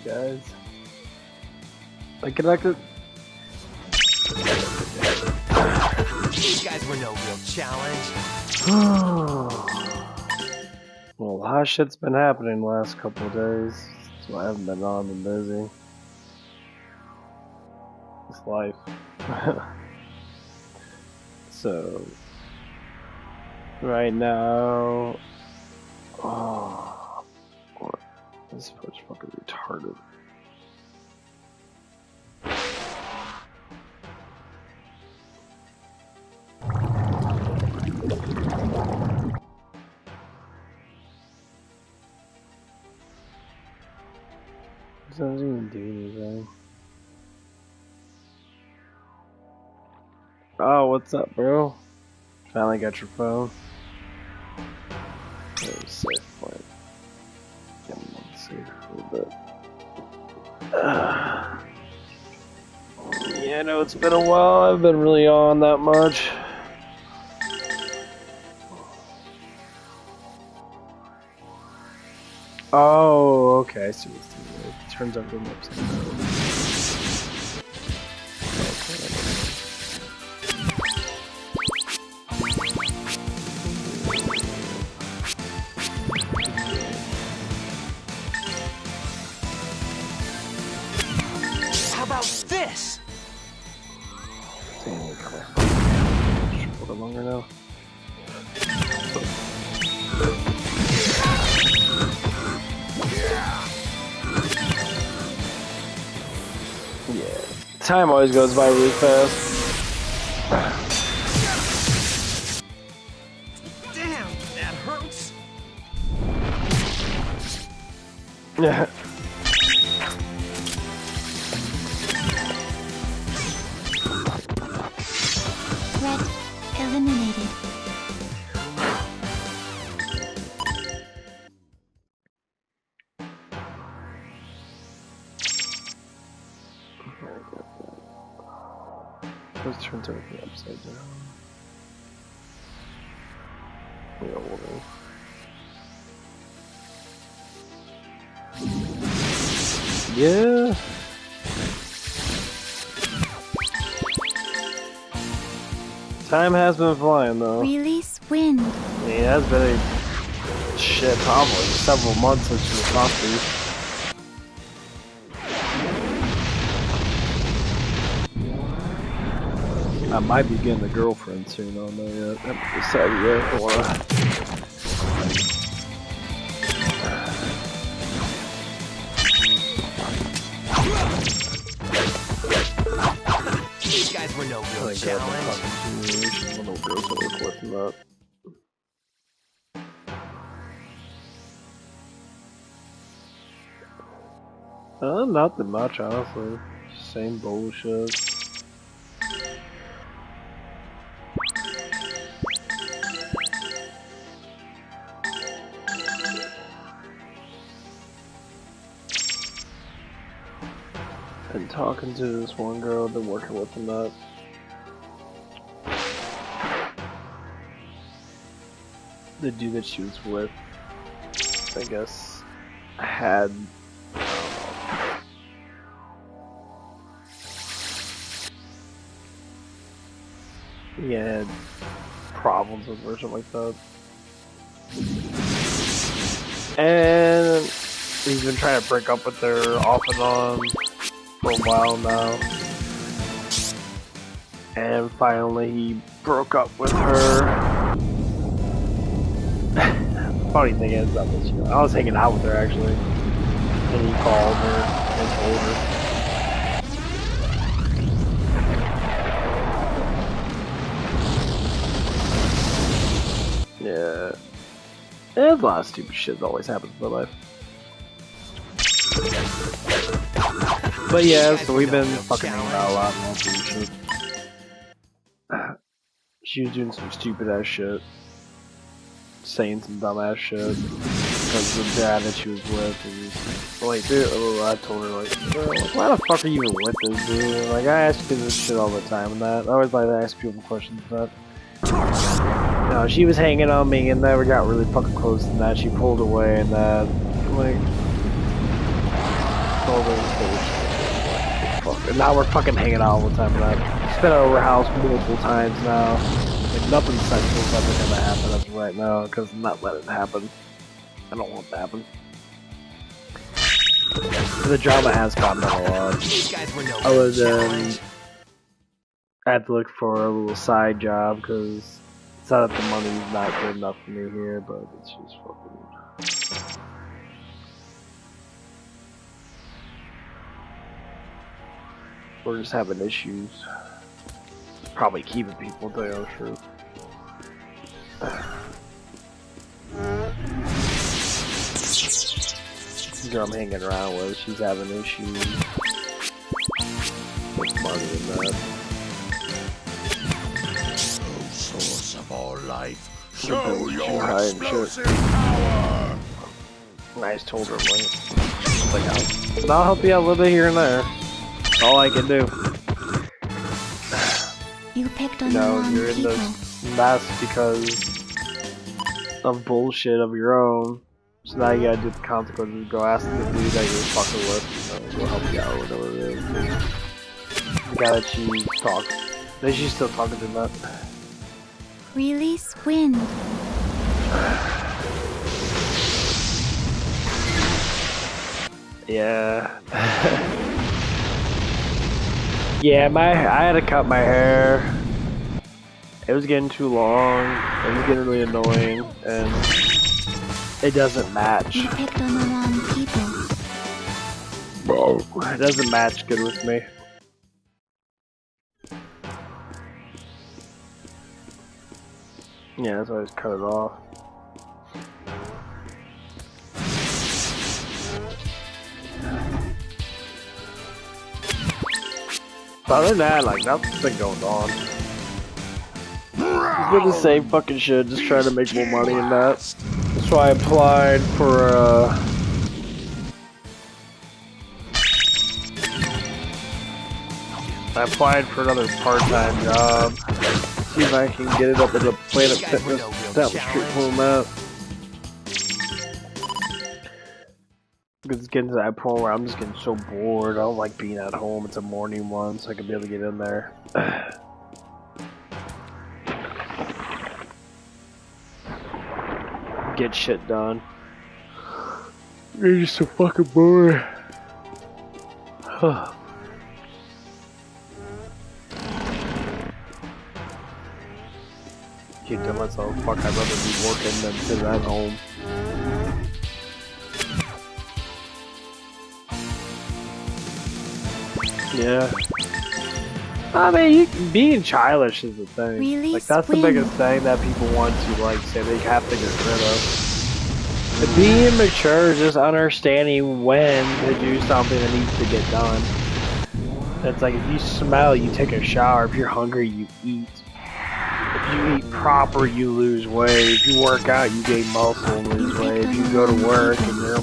guys. I connected. These guys were no real challenge. Well, a lot of shit's been happening the last couple of days, so I haven't been on and busy. It's life. So, right now, what? This part's fucking retarded. It doesn't even do anything. Oh, what's up, bro? Finally got your phone. Very safe point. Get him on safe a little bit. Yeah, I know it's been a while. I've been really on that much. Oh, okay. I see what's doing. It turns out I'm upside down. How about this? Damn it, crap. Should put it longer now. Yeah. Time always goes by really fast. Damn, that hurts. Yeah. Threat eliminated. Let's turn to the upside down. Yeah, well, yeah. Time has been flying though. Release wind. Yeah, it has been a shit, probably several months since we talked to you. I might be getting a girlfriend soon, I don't know yet. I haven't decided yet. I wanna... These guys were no real challenge. I don't know girls that work with and that. Nothing much, honestly. Same bullshit. Been talking to this one girl, been working with and that. The dude that she was with, I guess, had he had problems with her or something like that. And he's been trying to break up with her off and on for a while now. And finally he broke up with her. Funny thing is, I was hanging out with her actually. And he called her and told her. Yeah. There's a lot of stupid shit that always happens in my life. But yeah, so we've been fucking hanging out a lot and all bullshit. She was doing some stupid ass shit. Saying some dumb ass shit. Because of the dad that she was with. And like, dude, I told her, like, why the fuck are you even with this dude? Like, I ask you this shit all the time and that. I always like to ask people questions and that. No, she was hanging on me and then we got really fucking close and that. She pulled away and that. Like, told her fuck. And now we're fucking hanging out all the time. And I've been over her house multiple times now. Like nothing sexual is ever gonna happen as of right now because I'm not letting it happen. I don't want it to happen. The drama has gotten a lot. These guys were no Other real than challenge. I have to look for a little side job because it's not that the money's not good enough for me here, but it's just fucking. We're just having issues. Probably keeping people, to tell you the truth. The girl I'm hanging around with, she's having issues with money and that. Source of all life, Show show your your explosive explosive power! And I just told her, like I'll help you out a little bit here and there. That's all I can do. You picked on You the know, wrong you're in people. this mess because of bullshit of your own. So now you gotta do the consequences. Go ask the dude that you're fucking with, you know, go help you out or whatever it is. The guy that she talks. That she's still talking to that. Release wind. Yeah. Yeah, I had to cut my hair. It was getting too long. It was getting really annoying, and it doesn't match. You picked on the wrong people. It doesn't match good with me. Yeah, that's why I just cut it off. But other than that, like, nothing's been going on. It's been the same fucking shit, just trying to make more money and that. That's why I applied for, another part-time job. See if I can get it up at the Planet These guys were Fitness no real down the street challenge. from that. Because it's getting to that point where I'm just getting so bored. I don't like being at home. It's a morning one, so I can be able to get in there. Get shit done. You're just so fucking bored. Keep telling myself, fuck, I'd rather be working than sit at home. Yeah. I mean, being childish is the thing. Release Like, that's the wind. biggest thing that people want to, like, say they have to get rid of. The being mature is just understanding when to do something that needs to get done. It's like, if you smell, you take a shower. If you're hungry, you eat. If you eat proper, you lose weight. If you work out, you gain muscle and lose weight. If you go to work and you're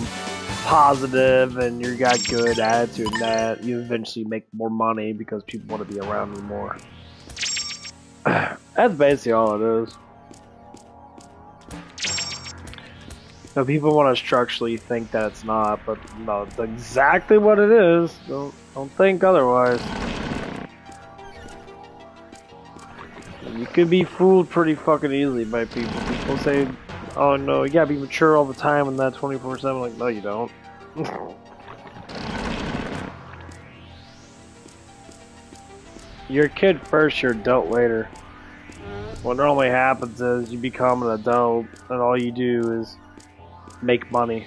positive and you got good attitude and that, you eventually make more money because people want to be around you more. That's basically all it is. Now, people want to structurally think that it's not, but no, it's exactly what it is. Don't think otherwise. You can be fooled pretty fucking easily by people. People say, oh no, you gotta be mature all the time and that 24/7. Like, no, you don't. You're a kid first, you're adult later. What normally happens is you become an adult and all you do is make money.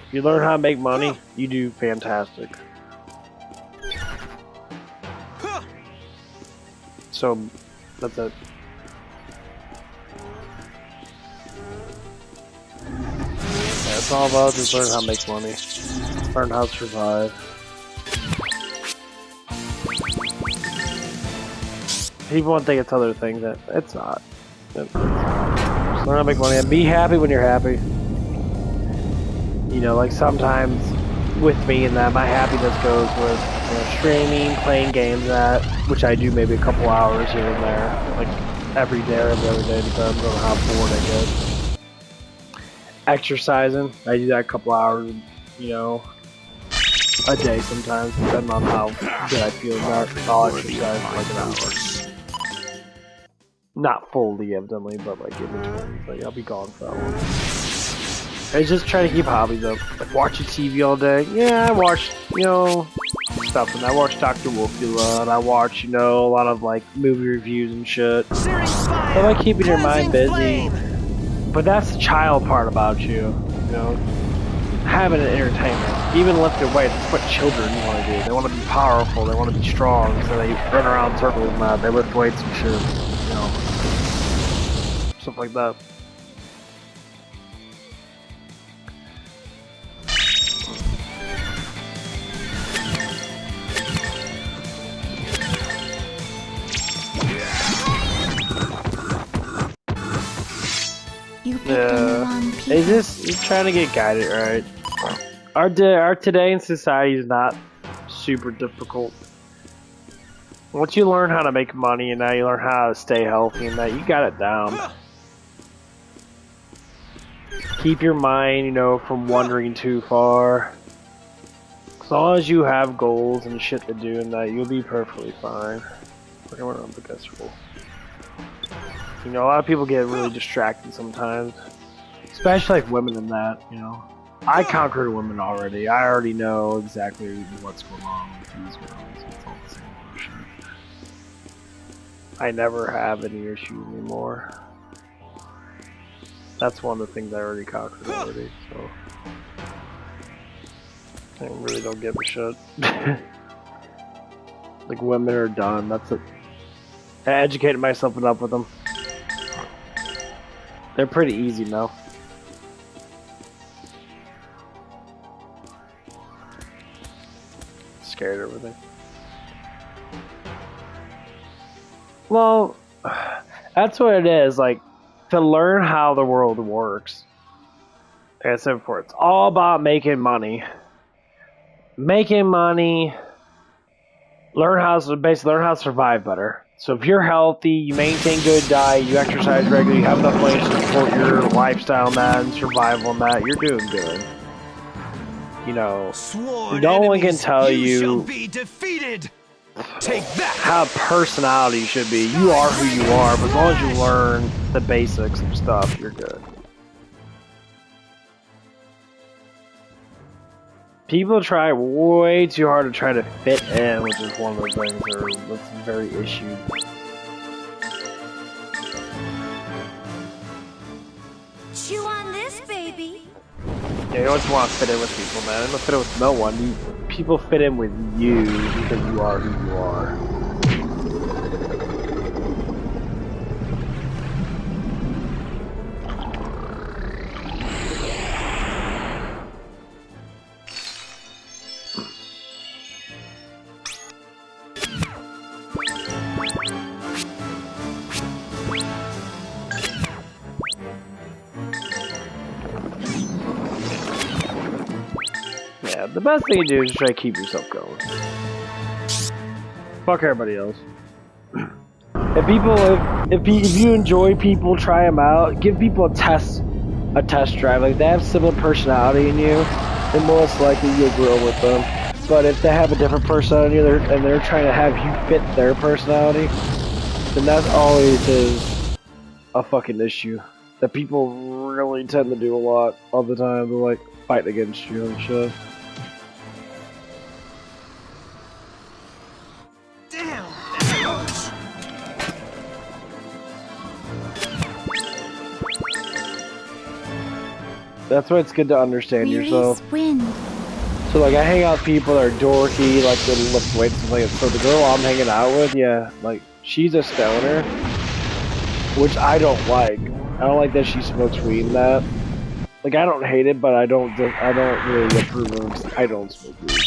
If you learn how to make money, you do fantastic. So, that's it. Yeah, it's all about just learn how to make money. Learn how to survive. People want to think it's other things that it's not. Just learn how to make money and be happy when you're happy. You know, like sometimes with me and that, my happiness goes with, you know, streaming, playing games, that, which I do maybe a couple hours here and there, like every day or every other day, depends on how bored I get. exercising. I do that a couple hours, you know, a day sometimes, depending on how good I feel. I'll exercise for like an hour. Not fully, evidently, but like in between. Like I'll be gone for that one. I just try to keep hobbies up. Like watching TV all day. Yeah, I watch, you know, stuff, and I watch Dr. Wolfula, and I watch, you know, a lot of like movie reviews and shit. I like keeping your mind busy. But that's the child part about you, you know, having an entertainment. Even lifting weights, that's what children want to do. They want to be powerful, they want to be strong, so they run around in circles and that. They lift weights and shit, you know, stuff like that. You picked on the wrong people. It's just you're trying to get guided right. Our today in society is not super difficult. Once you learn how to make money and now you learn how to stay healthy and that, you got it down. Keep your mind, you know, from wandering too far. As long as you have goals and shit to do and that, you'll be perfectly fine. We're going on the festival. You know, a lot of people get really distracted sometimes. Especially like women in that, you know. I conquered women already. I already know exactly what's going on with these girls. It's all the same bullshit. I never have any issues anymore. That's one of the things I already conquered already, so I really don't give a shit. Like women are done, that's it. I educated myself enough with them. They're pretty easy now. Scared of everything. Well, that's what it is. Like, to learn how the world works. Like I said before, it's all about making money. Making money. Learn how to survive better. So if you're healthy, you maintain good diet, you exercise regularly, you have enough money to support your lifestyle and that, and survival and that, you're doing good. You know, no one can tell you be defeated. Take that. how personality should be. You are who you are, but as long as you learn the basics of stuff, you're good. People try way too hard to try to fit in, which is one of the things that's very issued. Chew on this, baby. Yeah, you always want to fit in with people, man. You don't fit in with no one. People fit in with you because you are who you are. Yeah, the best thing to do is try to keep yourself going. Fuck everybody else. If you enjoy people, try them out. Give people a test drive. Like, they have similar personality in you, then most likely you'll grow with them. But if they have a different personality and they're trying to have you fit their personality, then that's always is a fucking issue that people really tend to do a lot all the time. They're like fighting against you and shit. Damn. That's why it's good to understand yourself. Wind. So like I hang out with people that are dorky, like they lift weights and stuff like that. So the girl I'm hanging out with, yeah, like she's a stoner, which I don't like. I don't like that she smokes weed and that. Like I don't hate it, but I don't really approve of it because I don't smoke weed.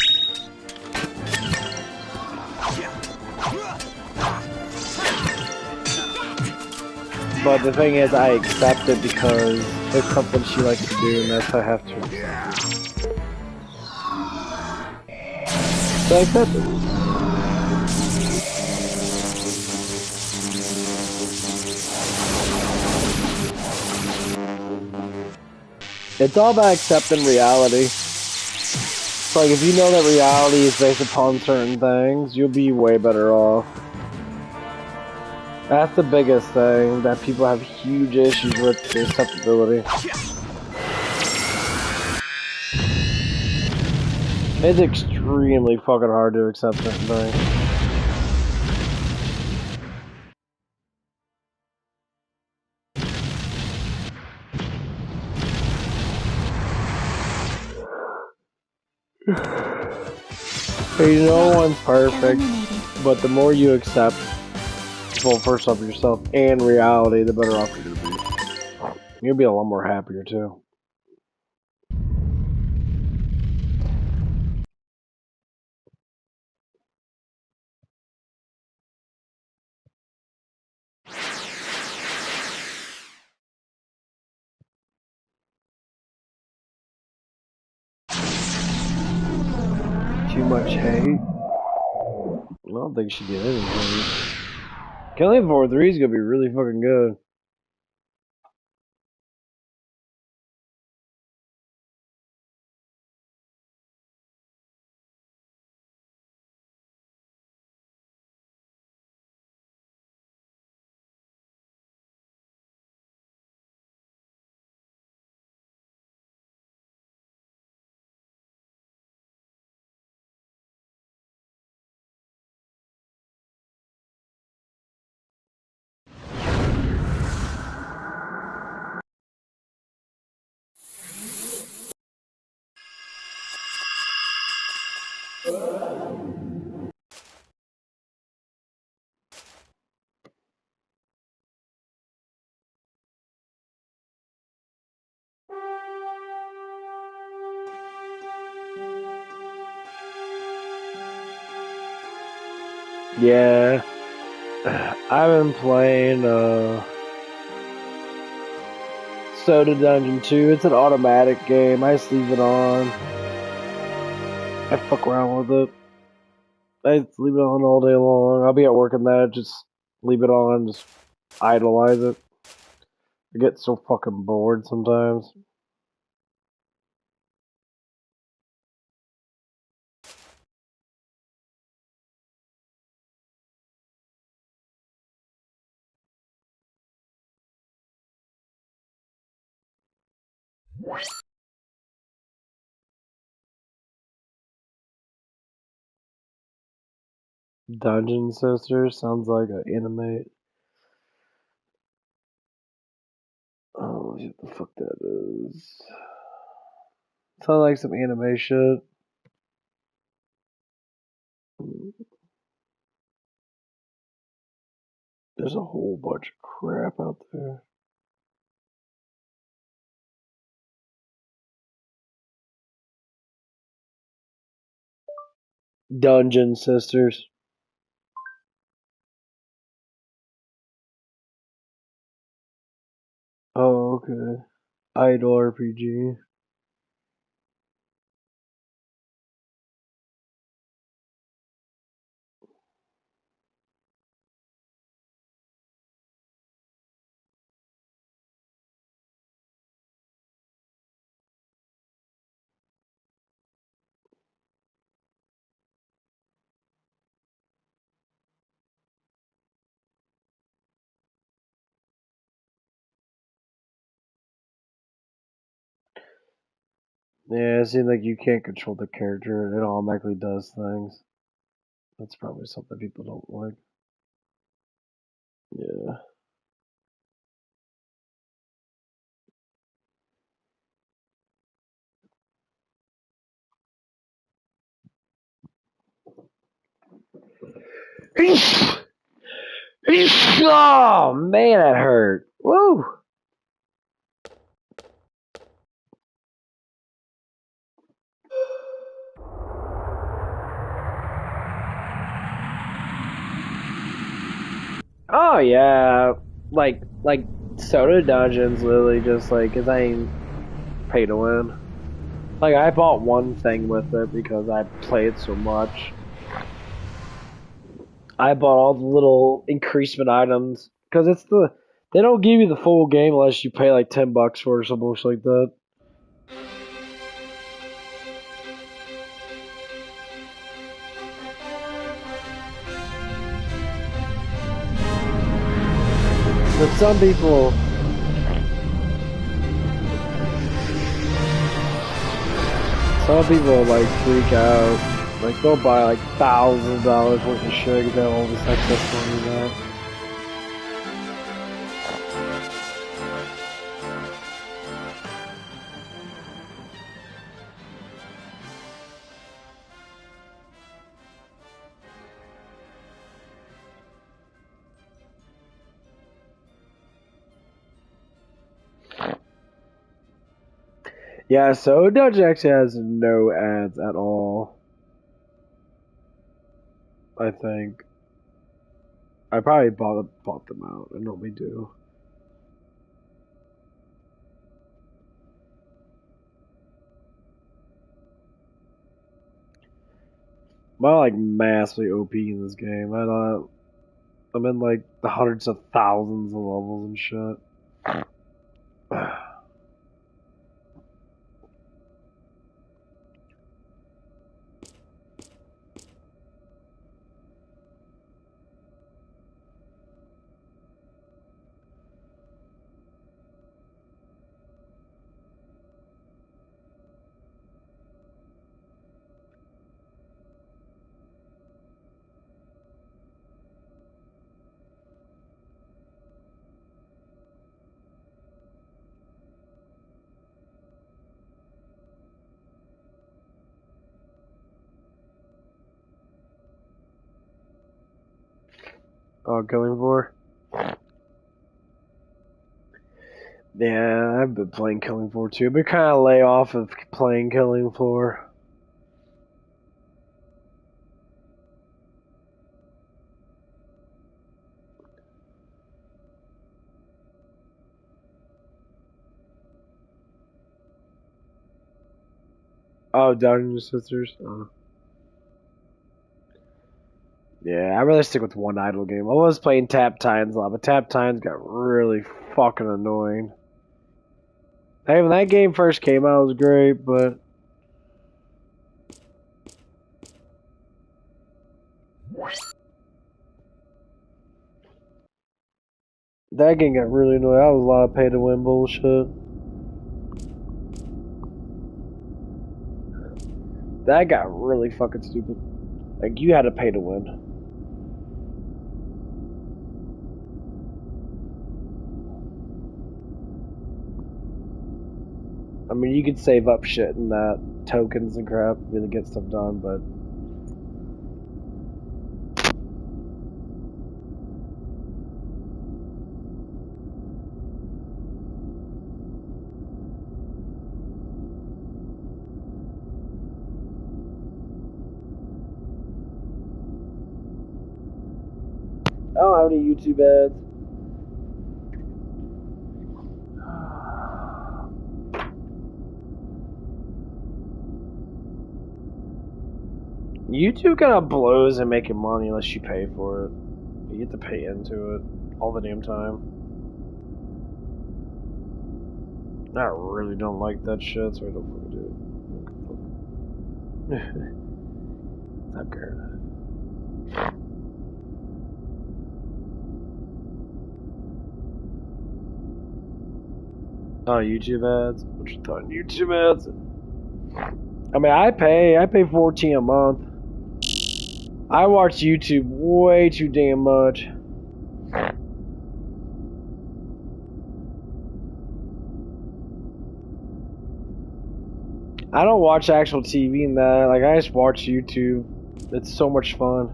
But the thing is, I accept it because it's something she likes to do, and that's how I have to accept it. So I accept it. It's all about accepting reality. It's like if you know that reality is based upon certain things, you'll be way better off. That's the biggest thing that people have huge issues with, the acceptability. It's extremely fucking hard to accept certain things. Hey, no one's perfect, but the more you accept, well, first off yourself and reality, the better off you're gonna be. You'll be a lot more happier too. Too much hate? I don't think she did any hate. Killing 4-3 is gonna be really fucking good. Yeah. I've been playing Soda Dungeon 2. It's an automatic game. I just leave it on. I fuck around with it. I just leave it on all day long. I'll be at work and that, just leave it on, just idolize it. I get so fucking bored sometimes. Dungeon Sisters sounds like an anime. Oh, what the fuck that is. Sounds like some anime shit. There's a whole bunch of crap out there. Dungeon Sisters. Oh, okay. Idol RPG. Yeah, it seems like you can't control the character. It automatically does things. That's probably something people don't like. Yeah. Oh man, that hurt. Woo! Oh yeah, like Soda Dungeons literally just like, 'cause I ain't pay to win. Like I bought one thing with it because I play it so much. I bought all the little increasement items because they don't give you the full game unless you pay like $10 for it or some bullshit like that. some people. Some people like freak out. Like they'll buy like $1,000 worth of shit because they have all this excess money now. Yeah, so Dodge actually has no ads at all. I think. I probably bought them out. I normally do. I'm like massively OP in this game. I'm in like the hundreds of thousands of levels and shit. Oh, Killing Floor? Yeah, I've been playing Killing Floor too, but kind of lay off of playing Killing Floor. Oh, Dungeon Sisters? Oh. Yeah, I really stick with one idle game. I was playing Tap Tines a lot, but Tap Tines got really fucking annoying. Hey, when that game first came out, it was great, but that game got really annoying. That was a lot of pay to win bullshit. That got really fucking stupid. Like, you had to pay to win. I mean, you could save up shit in that tokens and crap, really get stuff done, but I don't have any YouTube ads. YouTube kind of blows and making money unless you pay for it. You have to pay into it all the damn time. I really don't like that shit, so I don't fucking do it. Not good. Oh, YouTube ads? What you thought? YouTube ads? I mean, I pay $14 a month. I watch YouTube way too damn much. I don't watch actual TV and that. Like, I just watch YouTube. It's so much fun.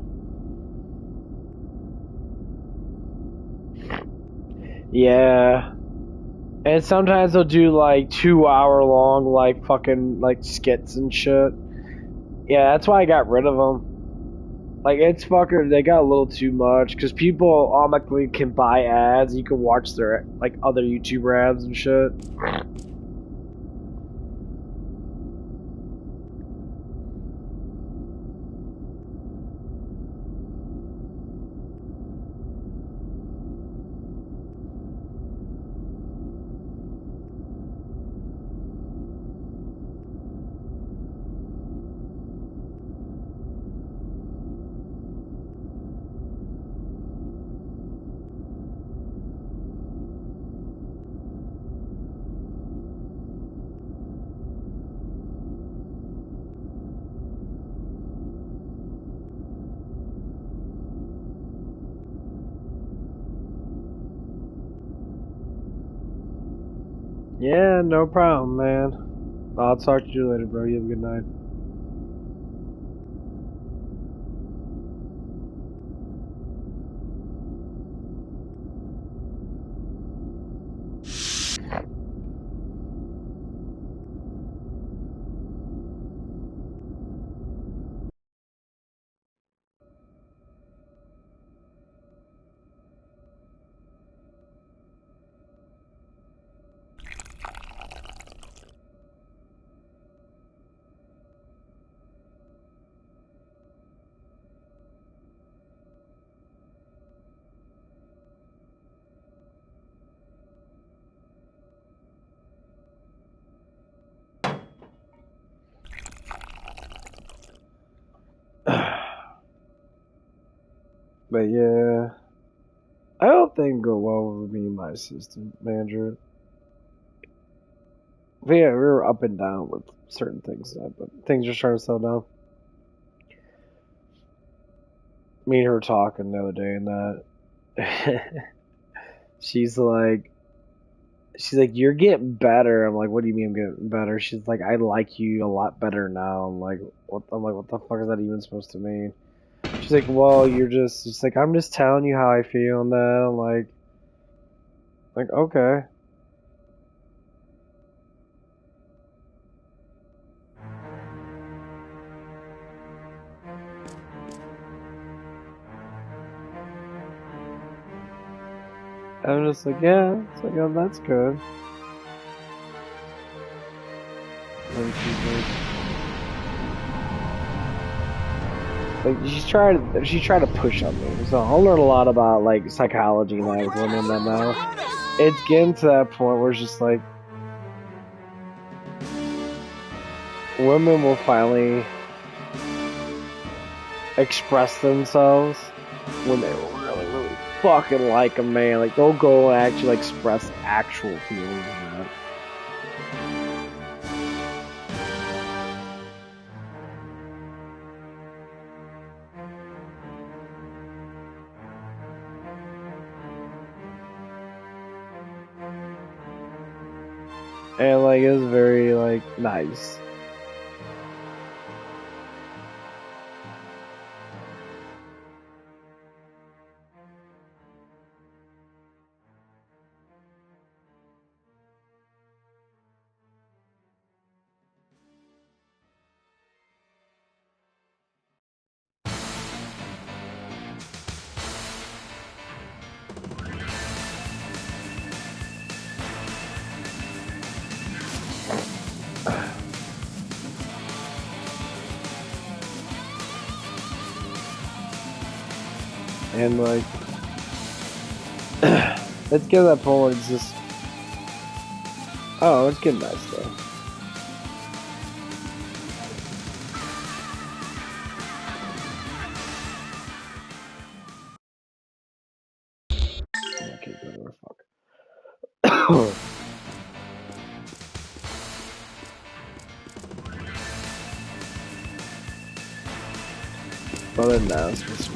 Yeah. And sometimes they'll do like 2 hour long, like fucking like skits and shit. Yeah, that's why I got rid of them. Like, it's fucking, they got a little too much because people automatically can buy ads. You can watch their like other YouTuber ads and shit. Yeah, no problem, man. I'll talk to you later, bro. You have a good night. But yeah, I hope things go well with me and my assistant manager. But yeah, we were up and down with certain things, but things are starting to settle down. Me and her talking the other day, and that she's like, you're getting better. I'm like, what do you mean I'm getting better? She's like, I like you a lot better now. I'm like, what the fuck is that even supposed to mean? She's like, well, she's like, I'm just telling you how I feel and that. I'm like, okay. I'm just like, yeah, it's like, oh, that's good. And she's like, she tried to push on me. So I'll learn a lot about like psychology and that with women that now. It's getting to that point where it's just like, women will finally express themselves when they really, really fucking like a man. Like, they'll go and actually like, express actual feelings and that. And like, it was very like nice. And like, let's get to that point where it's just, oh, it's getting nice though. Okay, good, where fuck. Other than that, it's just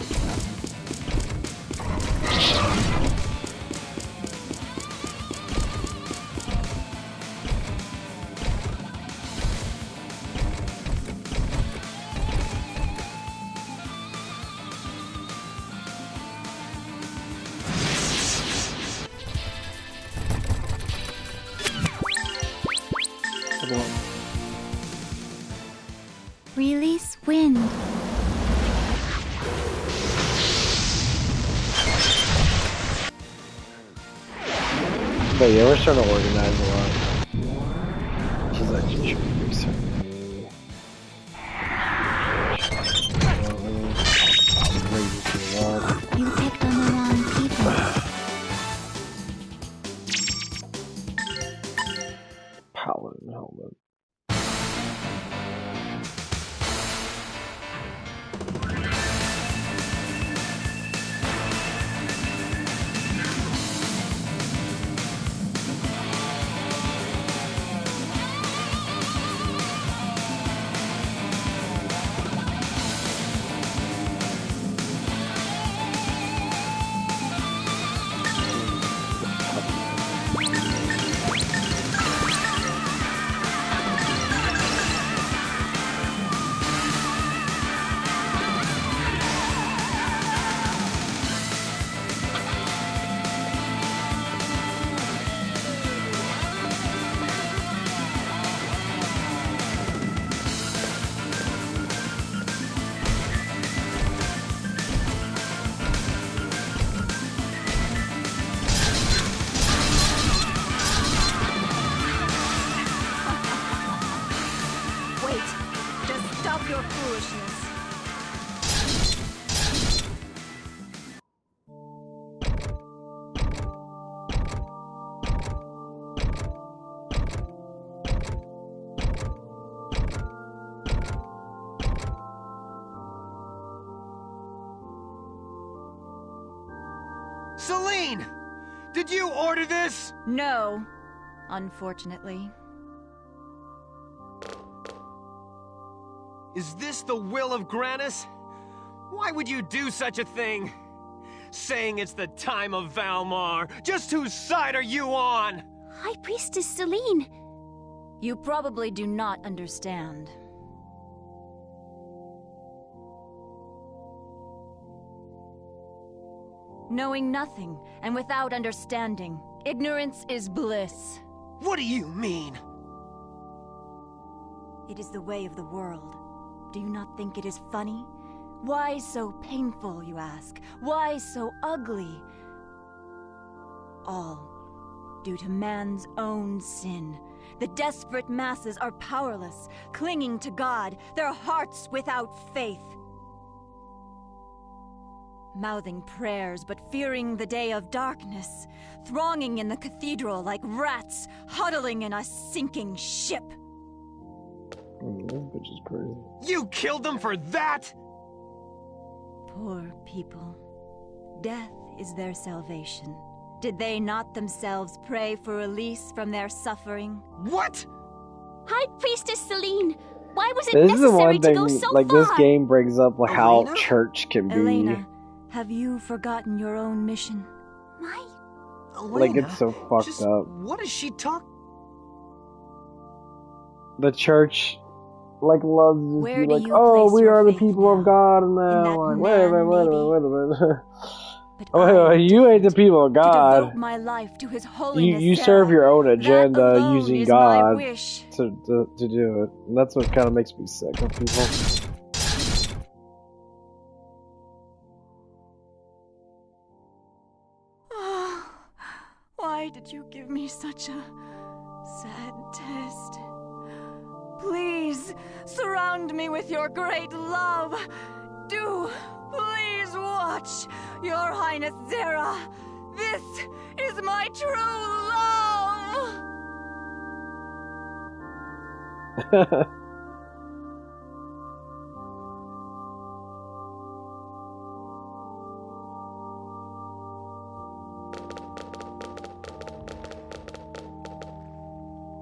Release wind. but yeah, we're starting to organize a lot. She's like, she's trying to research me. You picked on the wrong people. Paladin helmet. Wait. Just stop your foolishness. Celine! Did you order this? No, unfortunately. Is this the will of Grannis? Why would you do such a thing? Saying it's the time of Valmar. Just whose side are you on? High Priestess Celine. You probably do not understand. Knowing nothing and without understanding, ignorance is bliss. What do you mean? It is the way of the world. Do you not think it is funny? Why so painful, you ask? Why so ugly? All due to man's own sin. The desperate masses are powerless, clinging to God, their hearts without faith. Mouthing prayers, but fearing the day of darkness. Thronging in the cathedral like rats, huddling in a sinking ship. This bitch is crazy. You killed them for that? Poor people. Death is their salvation. Did they not themselves pray for release from their suffering? What? High Priestess Celine. Why was it This is the necessary one to thing, go so like, far? this game brings up how Elena? church can be. Elena, have you forgotten your own mission? My... Like, it's so fucked just up. What is she talking? The church, like, loves to Where be do like, you oh, place we your are the faith people now? of God, and In now, that like, man, wait a minute. But Oh, I you ain't the people of to God. devote my life to his holiness. You serve your own That agenda alone using is my God wish. to do it. And that's what kind of makes me sick of people. Why did you give me such a sad test? Please, surround me with your great love. Do, please watch, Your Highness Zera. This is my true love.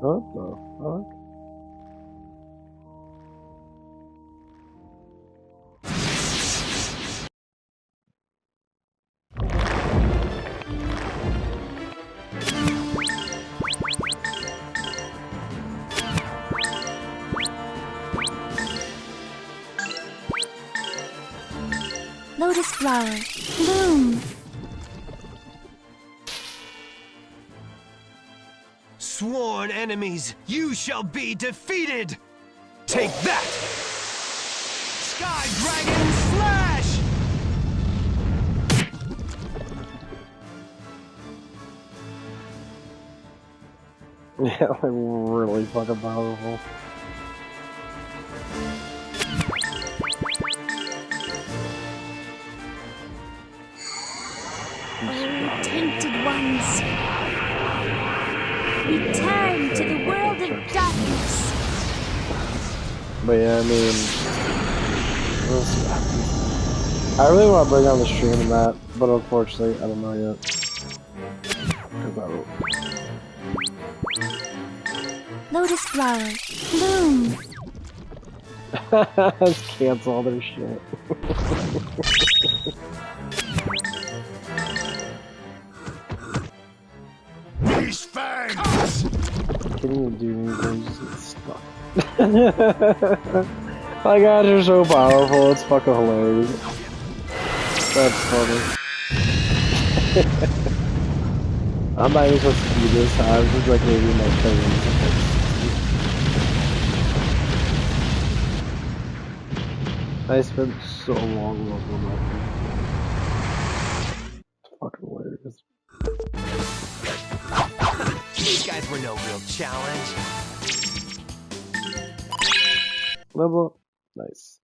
What the fuck? Lotus flower, bloom. Sworn enemies, you shall be defeated! Take that! Sky Dragon Slash! Yeah, like, really fucking powerful. Oh, tainted ones. Return to the world of darkness. But yeah, I mean, I really want to bring on the stream in that, but unfortunately, I don't know yet. 'Cause I don't. Lotus flower, bloom. Let's cancel all their shit. These fangs! Can't even do anything, just get stuck. My gosh, they're so powerful, it's fucking hilarious. That's funny. I'm not even supposed to do this, I was just like maybe my cousin. I spent so long looking at that. It's fucking hilarious. These guys were no real challenge. Level up. Nice.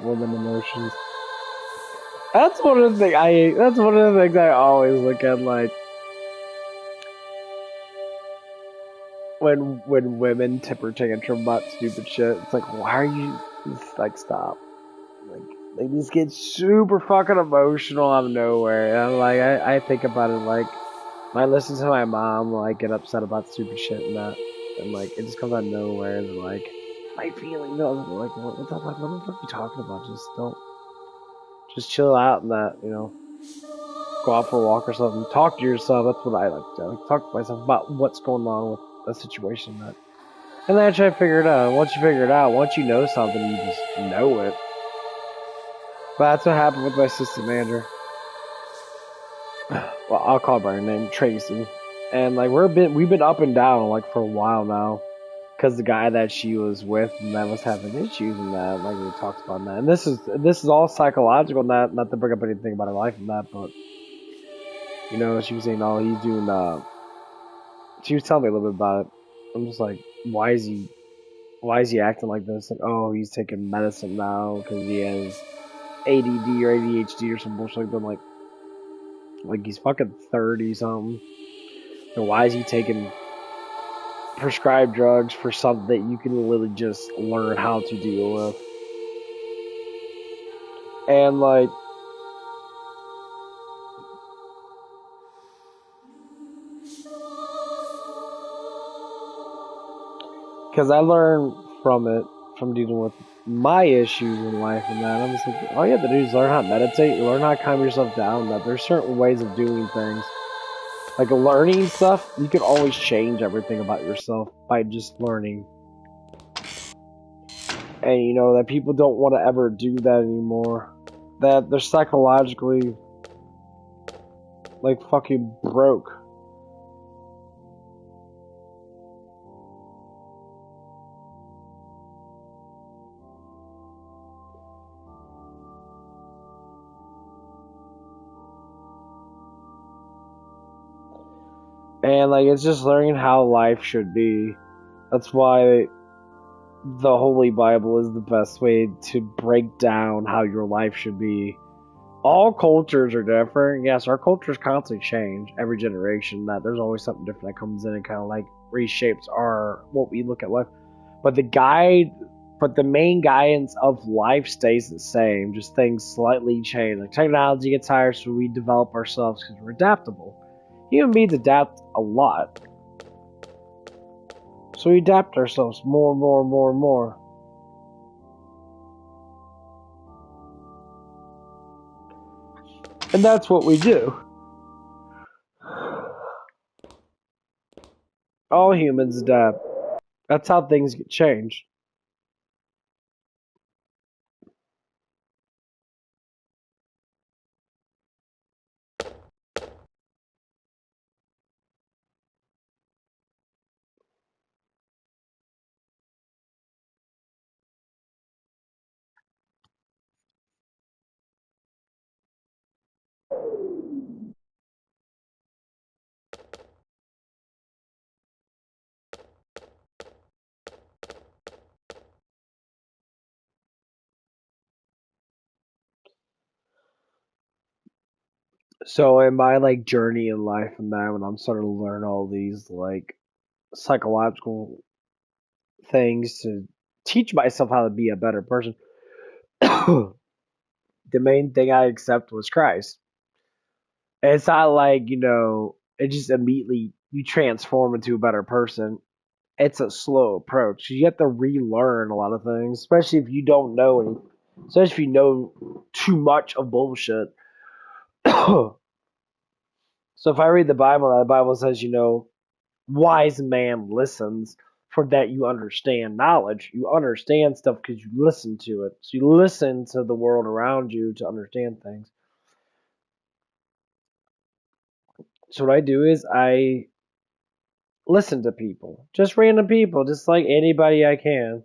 Woman emotions. That's one of the things That's one of the things I always look at, like when women temper tantrum about stupid shit. It's like, why are you just like stop? Like these get super fucking emotional out of nowhere. And I'm like, I think about it like I listen to my mom like get upset about stupid shit and that, and like it just comes out of nowhere. And like my feeling, like what the fuck? What the fuck are you talking about? Just don't. Just chill out and that, go out for a walk or something. Talk to yourself. That's what I like to do. I like to talk to myself about what's going on with a situation that. And then I try to figure it out. Once you figure it out, once you know something, you just know it. But that's what happened with my assistant manager. Well, I'll call her by her name, Tracy. And like we've been up and down like for a while now, because the guy that she was with and that was having issues and that, like we talked about that. And this is all psychological, not to bring up anything about her life and that, but she was saying, oh, he's doing. She was telling me a little bit about it. I'm just like, why is he acting like this? Like, oh, he's taking medicine now because he has ADD or ADHD or some bullshit like that. Like he's fucking 30 something. And why is he taking prescribed drugs for something that you can literally just learn how to deal with? And like, because I learned from it, from dealing with my issues in life and that. I'm just like, all you have to do is learn how to meditate, learn how to calm yourself down. That there's certain ways of doing things. Like learning stuff, you can always change everything about yourself by just learning. And that people don't want to ever do that anymore. That they're psychologically like fucking broke. And like it's just learning how life should be. That's why the Holy Bible is the best way to break down how your life should be. All cultures are different. Yes, our cultures constantly change every generation. That there's always something different that comes in and kind of like reshapes what we look at life. But the main guidance of life stays the same. Just things slightly change. Like technology gets higher, so we develop ourselves because we're adaptable. Human beings adapt a lot. So we adapt ourselves more and more and more and more. And that's what we do. All humans adapt. That's how things get changed. So in my like journey in life and that when I'm starting to learn all these like psychological things to teach myself how to be a better person, the main thing I accept was Christ. And it's not like, it just immediately you transform into a better person. It's a slow approach. You have to relearn a lot of things, especially if you don't know any, especially if you know too much of bullshit. So if I read the Bible says, wise man listens for that you understand knowledge. You understand stuff because you listen to it. So you listen to the world around you to understand things. So what I do is I listen to people, just random people, just like anybody I can.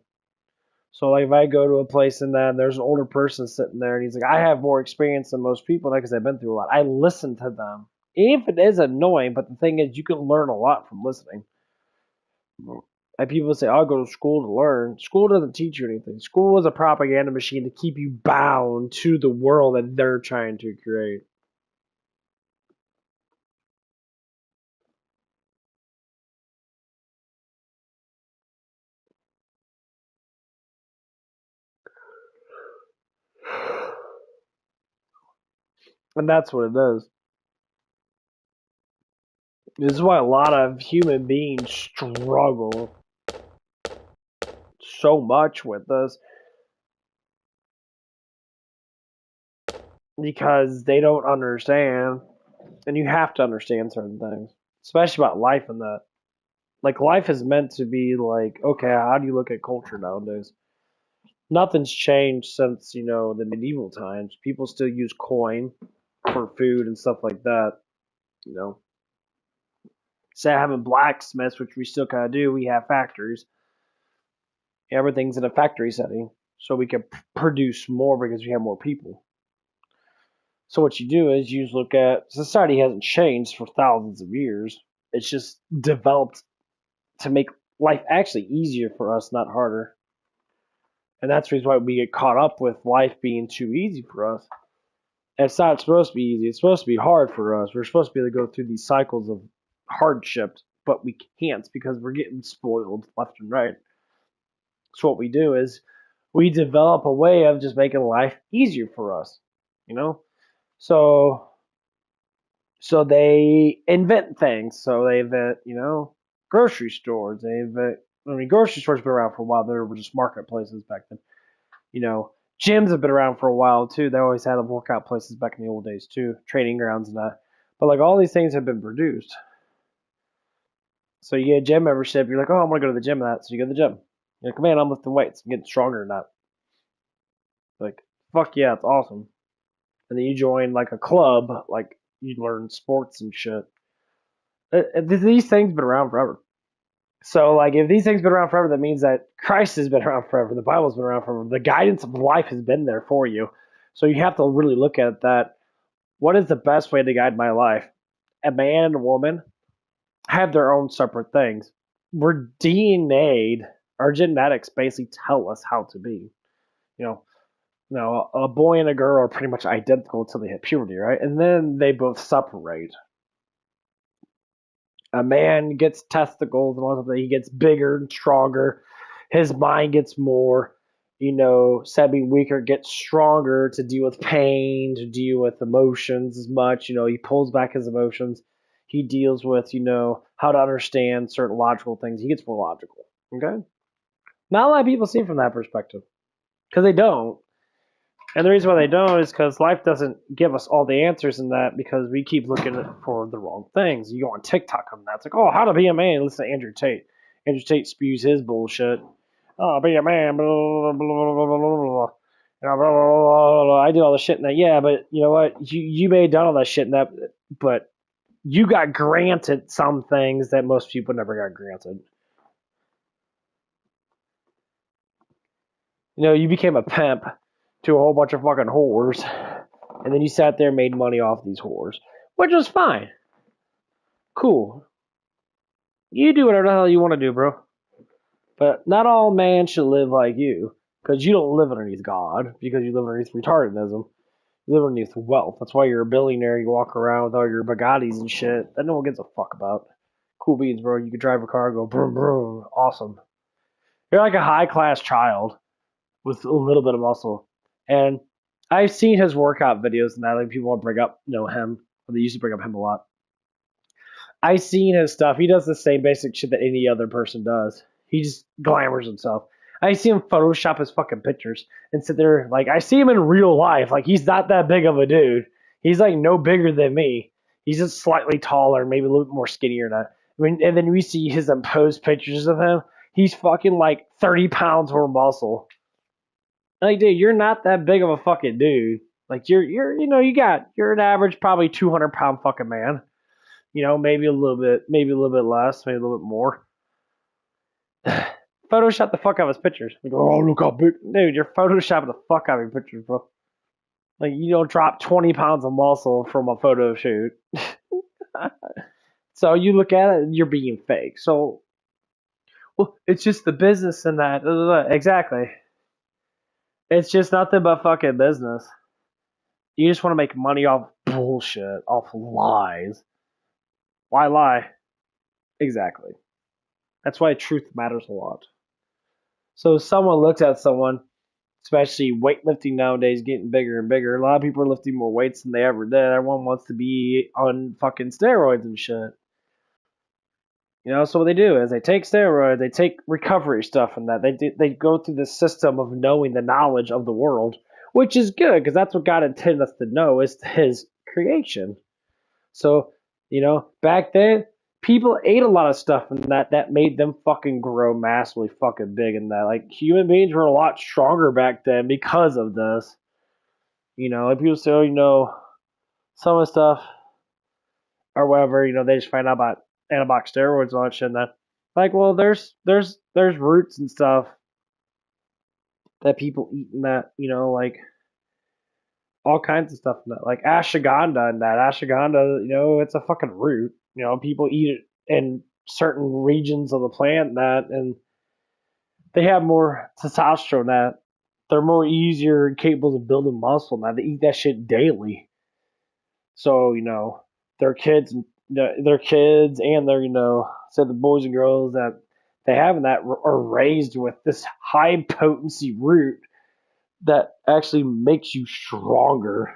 So like if I go to a place and then there's an older person sitting there and he's like, I have more experience than most people because I've been through a lot. I listen to them. Even if it is annoying, but the thing is you can learn a lot from listening. And people say, I'll go to school to learn. School doesn't teach you anything. School is a propaganda machine to keep you bound to the world that they're trying to create. And that's what it does. This is why a lot of human beings struggle so much with this because they don't understand, and you have to understand certain things, especially about life and that. Like life is meant to be like, okay, how do you look at culture nowadays? Nothing's changed since the medieval times. People still use coin for food and stuff like that. You know, instead of having blacksmiths, which we still kind of do, we have factories. Everything's in a factory setting, so we can produce more because we have more people. So what you do is you just look at society hasn't changed for thousands of years. It's just developed to make life actually easier for us, not harder. And that's the reason why we get caught up with life being too easy for us. And it's not supposed to be easy. It's supposed to be hard for us. We're supposed to be able to go through these cycles of hardships, but we can't because we're getting spoiled left and right. So what we do is we develop a way of just making life easier for us, you know? So they invent things. So they invent, grocery stores. They invent, grocery stores have been around for a while. There were just marketplaces back then. You know, gyms have been around for a while too. They always had workout places back in the old days too, training grounds and that. But like all these things have been produced. So you get a gym membership. You're like, oh, I'm gonna go to the gym and that. So you go to the gym. You're like, man, I'm lifting weights. I'm getting stronger than that. Like, fuck yeah, it's awesome. And then you join like a club, like you learn sports and shit. These things have been around forever. So, like, if these things have been around forever, that means that Christ has been around forever. The Bible's been around forever. The guidance of life has been there for you. So you have to really look at that. What is the best way to guide my life? A man and a woman have their own separate things. We're DNA'd. Our genetics basically tell us how to be. You know, a boy and a girl are pretty much identical until they hit puberty, right? And then they both separate. A man gets testicles and all that. He gets bigger and stronger. His mind gets more, instead of being weaker, gets stronger to deal with pain, to deal with emotions as much. He pulls back his emotions. He deals with, how to understand certain logical things. He gets more logical. Okay? Not a lot of people see it from that perspective because they don't. And the reason why they don't is because life doesn't give us all the answers in that because we keep looking for the wrong things. You go on TikTok and that's like, oh, how to be a man. Listen to Andrew Tate. Andrew Tate spews his bullshit. Oh, be a man. Blah, blah, blah, blah, blah, blah. Blah, blah, blah, blah. I do all the shit in that. Yeah, but you know what? You may have done all that shit in that, but you got granted some things that most people never got granted. You became a pimp to a whole bunch of fucking whores, and then you sat there and made money off these whores, which is fine. Cool. You do whatever the hell you want to do, bro. But not all man should live like you, because you don't live underneath God, because you live underneath retardedism. live underneath wealth. That's why you're a billionaire. You walk around with all your Bugattis and shit that no one gives a fuck about. Cool beans, bro. You could drive a car and go boom, boom. Awesome. You're like a high class child with a little bit of muscle. And I've seen his workout videos and that. Like people want to bring up, him. They used to bring up him a lot. I've seen his stuff. He does the same basic shit that any other person does. He just glamours himself. I see him Photoshop his fucking pictures and sit there like I see him in real life. Like he's not that big of a dude. He's like no bigger than me. He's just slightly taller, maybe a little bit more skinnier than that. And then we see his imposed pictures of him. He's fucking like 30 pounds more muscle. Like, dude, you're not that big of a fucking dude. Like you're you're an average probably 200-pound fucking man. Maybe a little bit less, maybe a little bit more. Photoshop the fuck out of his pictures. Like, oh, look how big. Dude, you're photoshopping the fuck out of your pictures, bro. Like, you don't drop 20 pounds of muscle from a photo shoot. So you look at it and you're being fake. So, well, it's just the business and that. Exactly. It's just nothing but fucking business. You just want to make money off bullshit, off lies. Why lie? Exactly. That's why truth matters a lot. So if someone looks at someone, especially weightlifting nowadays, getting bigger and bigger. A lot of people are lifting more weights than they ever did. Everyone wants to be on fucking steroids and shit. So what they do is they take steroids, they take recovery stuff and that. They go through the system of knowing the knowledge of the world, which is good because that's what God intended us to know is His creation. So, back then, people ate a lot of stuff and that made them fucking grow massively fucking big and that. Like, human beings were a lot stronger back then because of this. Like people say, some of the stuff or whatever, they just find out about anabolic steroids and all that shit and that. Like, well, there's roots and stuff that people eat and that, like all kinds of stuff in that. Like ashwagandha and that. Ashwagandha, it's a fucking root. People eat it in certain regions of the plant and they have more testosterone that they're more easier and capable of building muscle now. They eat that shit daily. So, their kids and their say the boys and girls that they have in that are raised with this high potency root that actually makes you stronger.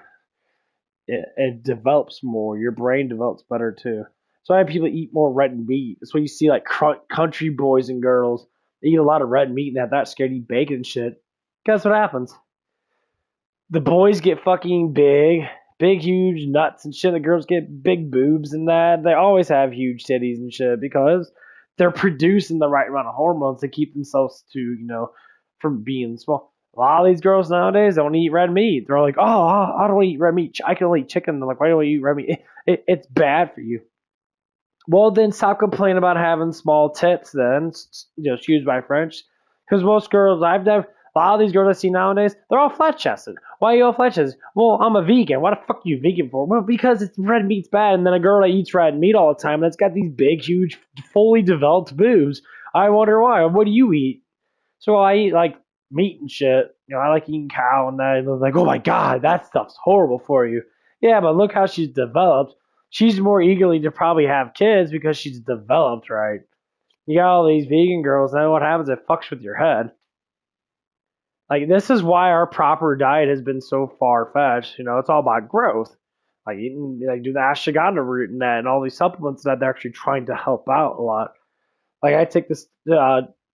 It develops more. Your brain develops better too. So I have people eat more red meat. That's why you see like country boys and girls. They eat a lot of red meat and have that scared to eat bacon and shit. Guess what happens? The boys get fucking big, huge nuts and shit. The girls get big boobs and that. They always have huge titties and shit because they're producing the right amount of hormones to keep themselves from being small. A lot of these girls nowadays don't eat red meat. They're like, oh, I don't eat red meat. I can only eat chicken. They're like, why do I eat red meat? It's bad for you. Well, then stop complaining about having small tits then. Excuse my French. Because most girls I've done, a lot of these girls I see nowadays, they're all flat-chested. Why are you all flat-chested? Well, I'm a vegan. Why the fuck are you vegan for? Well, because red meat's bad. And then a girl that eats red meat all the time that's got these big, huge, fully developed boobs. I wonder why. What do you eat? So I eat like meat and shit. I like eating cow and that. And they're like, oh my god, that stuff's horrible for you. Yeah, but look how she's developed. She's more eagerly to probably have kids because she's developed, right? You got all these vegan girls, and then what happens? It fucks with your head. Like, this is why our proper diet has been so far-fetched. It's all about growth. Like, eating, do the ashwagandha root and that, and all these supplements that they're actually trying to help out a lot. Like, I take this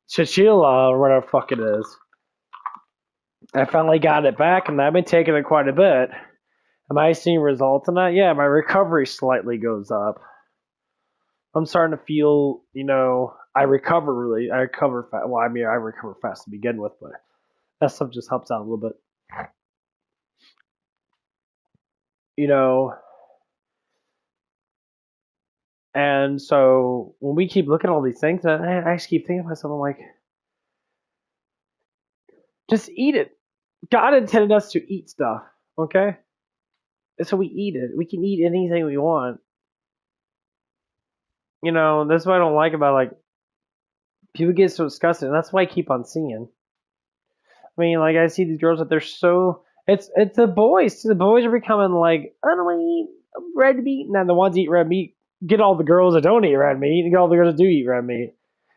chinchilla or whatever the fuck it is. I finally got it back, and I've been taking it quite a bit. Am I seeing results in that? Yeah, my recovery slightly goes up. I'm starting to feel, I recover fast. Well, I recover fast to begin with, but that stuff just helps out a little bit. And so when we keep looking at all these things, I just keep thinking to myself, I'm like, just eat it. God intended us to eat stuff, okay? So we eat it. We can eat anything we want. That's what I don't like about, like, people get so disgusted, and that's why I keep on seeing. I mean, like, I see these girls that they're so, It's the boys. The boys are becoming like, I don't want to eat red meat, and then the ones that eat red meat get all the girls that don't eat red meat, and get all the girls that do eat red meat.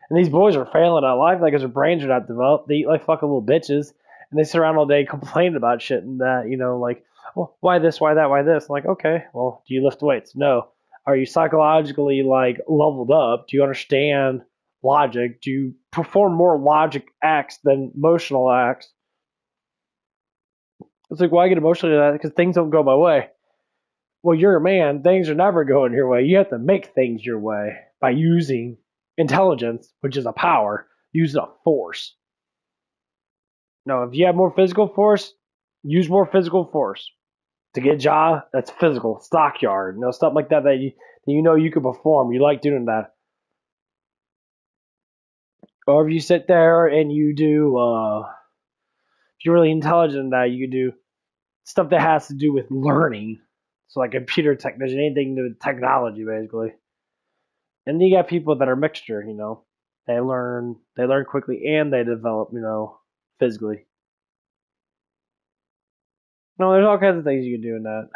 And these boys are failing at life, like, because their brains are not developed. They eat like fucking little bitches, and they sit around all day complaining about shit and that, like, well, why this, why that, why this? I'm like, okay, well, do you lift weights? No. Are you psychologically like leveled up? Do you understand logic? Do you perform more logic acts than emotional acts? It's like, why get emotional to that? Because things don't go my way. Well, you're a man. Things are never going your way. You have to make things your way by using intelligence, which is a power, use a force. No, if you have more physical force, use more physical force. To get a job, that's physical. Stockyard, stuff like that you can perform. You like doing that. Or if you sit there and you do, if you're really intelligent in that, you can do stuff that has to do with learning. So like computer technician, anything to do with technology, basically. And you got people that are mixture, They learn quickly and they develop, physically. No, there's all kinds of things you can do in that.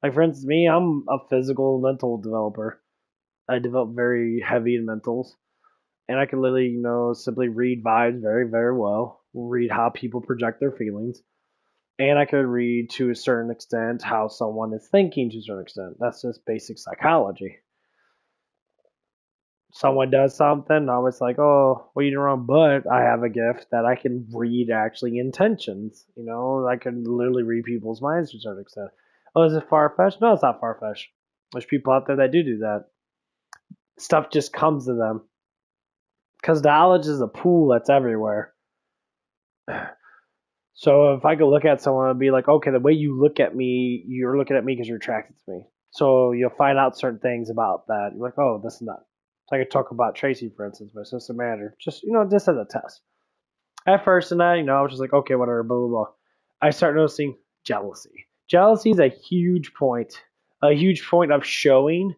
Like for instance, me, I'm a physical mental developer. I develop very heavy in mentals. And I can literally, simply read vibes very, very well. Read how people project their feelings. And I could read to a certain extent how someone is thinking to a certain extent. That's just basic psychology. Someone does something, I was like, oh, what are you doing wrong? But I have a gift that I can read actually intentions. I can literally read people's minds to a certain extent. Oh, is it far fetched? No, it's not far fetched. There's people out there that do that. Stuff just comes to them. Because knowledge is a pool that's everywhere. So if I could look at someone and be like, okay, the way you look at me, you're looking at me because you're attracted to me. So you'll find out certain things about that. You're like, oh, this is not. So I could talk about Tracy, for instance, my assistant manager, just just as a test. At first, and I was just like, okay, whatever, blah blah blah. I start noticing jealousy. Jealousy is a huge point of showing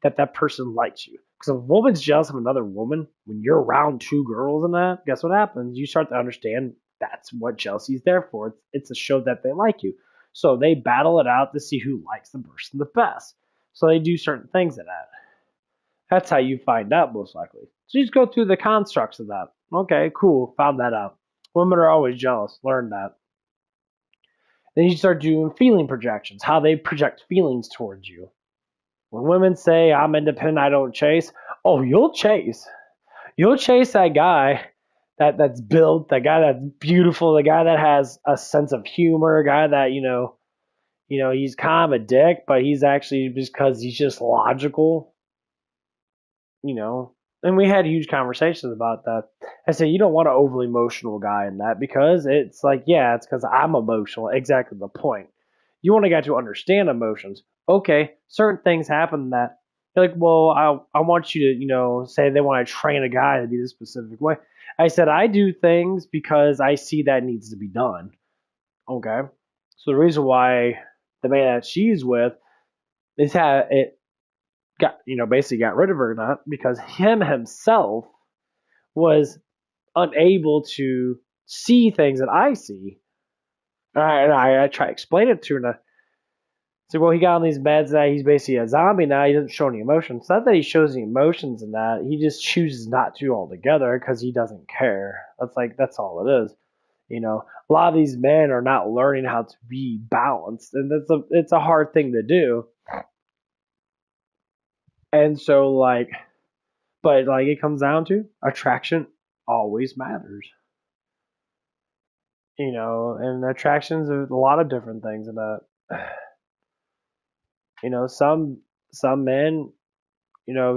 that that person likes you. Because if a woman's jealous of another woman, when you're around two girls and that, guess what happens? You start to understand that's what jealousy is there for. It's to show that they like you. So they battle it out to see who likes the person the best. So they do certain things in that. That's how you find out, most likely. So you just go through the constructs of that. Okay, cool, found that out. Women are always jealous. Learn that. Then you start doing feeling projections, how they project feelings towards you. When women say, I'm independent, I don't chase, oh, you'll chase. You'll chase that guy that's built, that guy that's beautiful, the guy that has a sense of humor, a guy that, he's kind of a dick, but he's actually just because he's just logical. And we had huge conversations about that. I said, you don't want an overly emotional guy in that because it's like, yeah, it's because I'm emotional. Exactly the point. You want a guy to understand emotions. Okay, certain things happen that you're like, well, I want you to, say they want to train a guy to be this specific way. I said, I do things because I see that needs to be done. Okay. So the reason why the man that she's with is basically got rid of her, not because him himself was unable to see things that I see. And I try to explain it to her. And I said, well, he got on these meds that he's basically a zombie now. He doesn't show any emotions. It's not that he shows any emotions in that. He just chooses not to altogether because he doesn't care. That's all it is. A lot of these men are not learning how to be balanced, and it's a hard thing to do. And so, but it comes down to attraction always matters. And attractions are a lot of different things in that. Some men,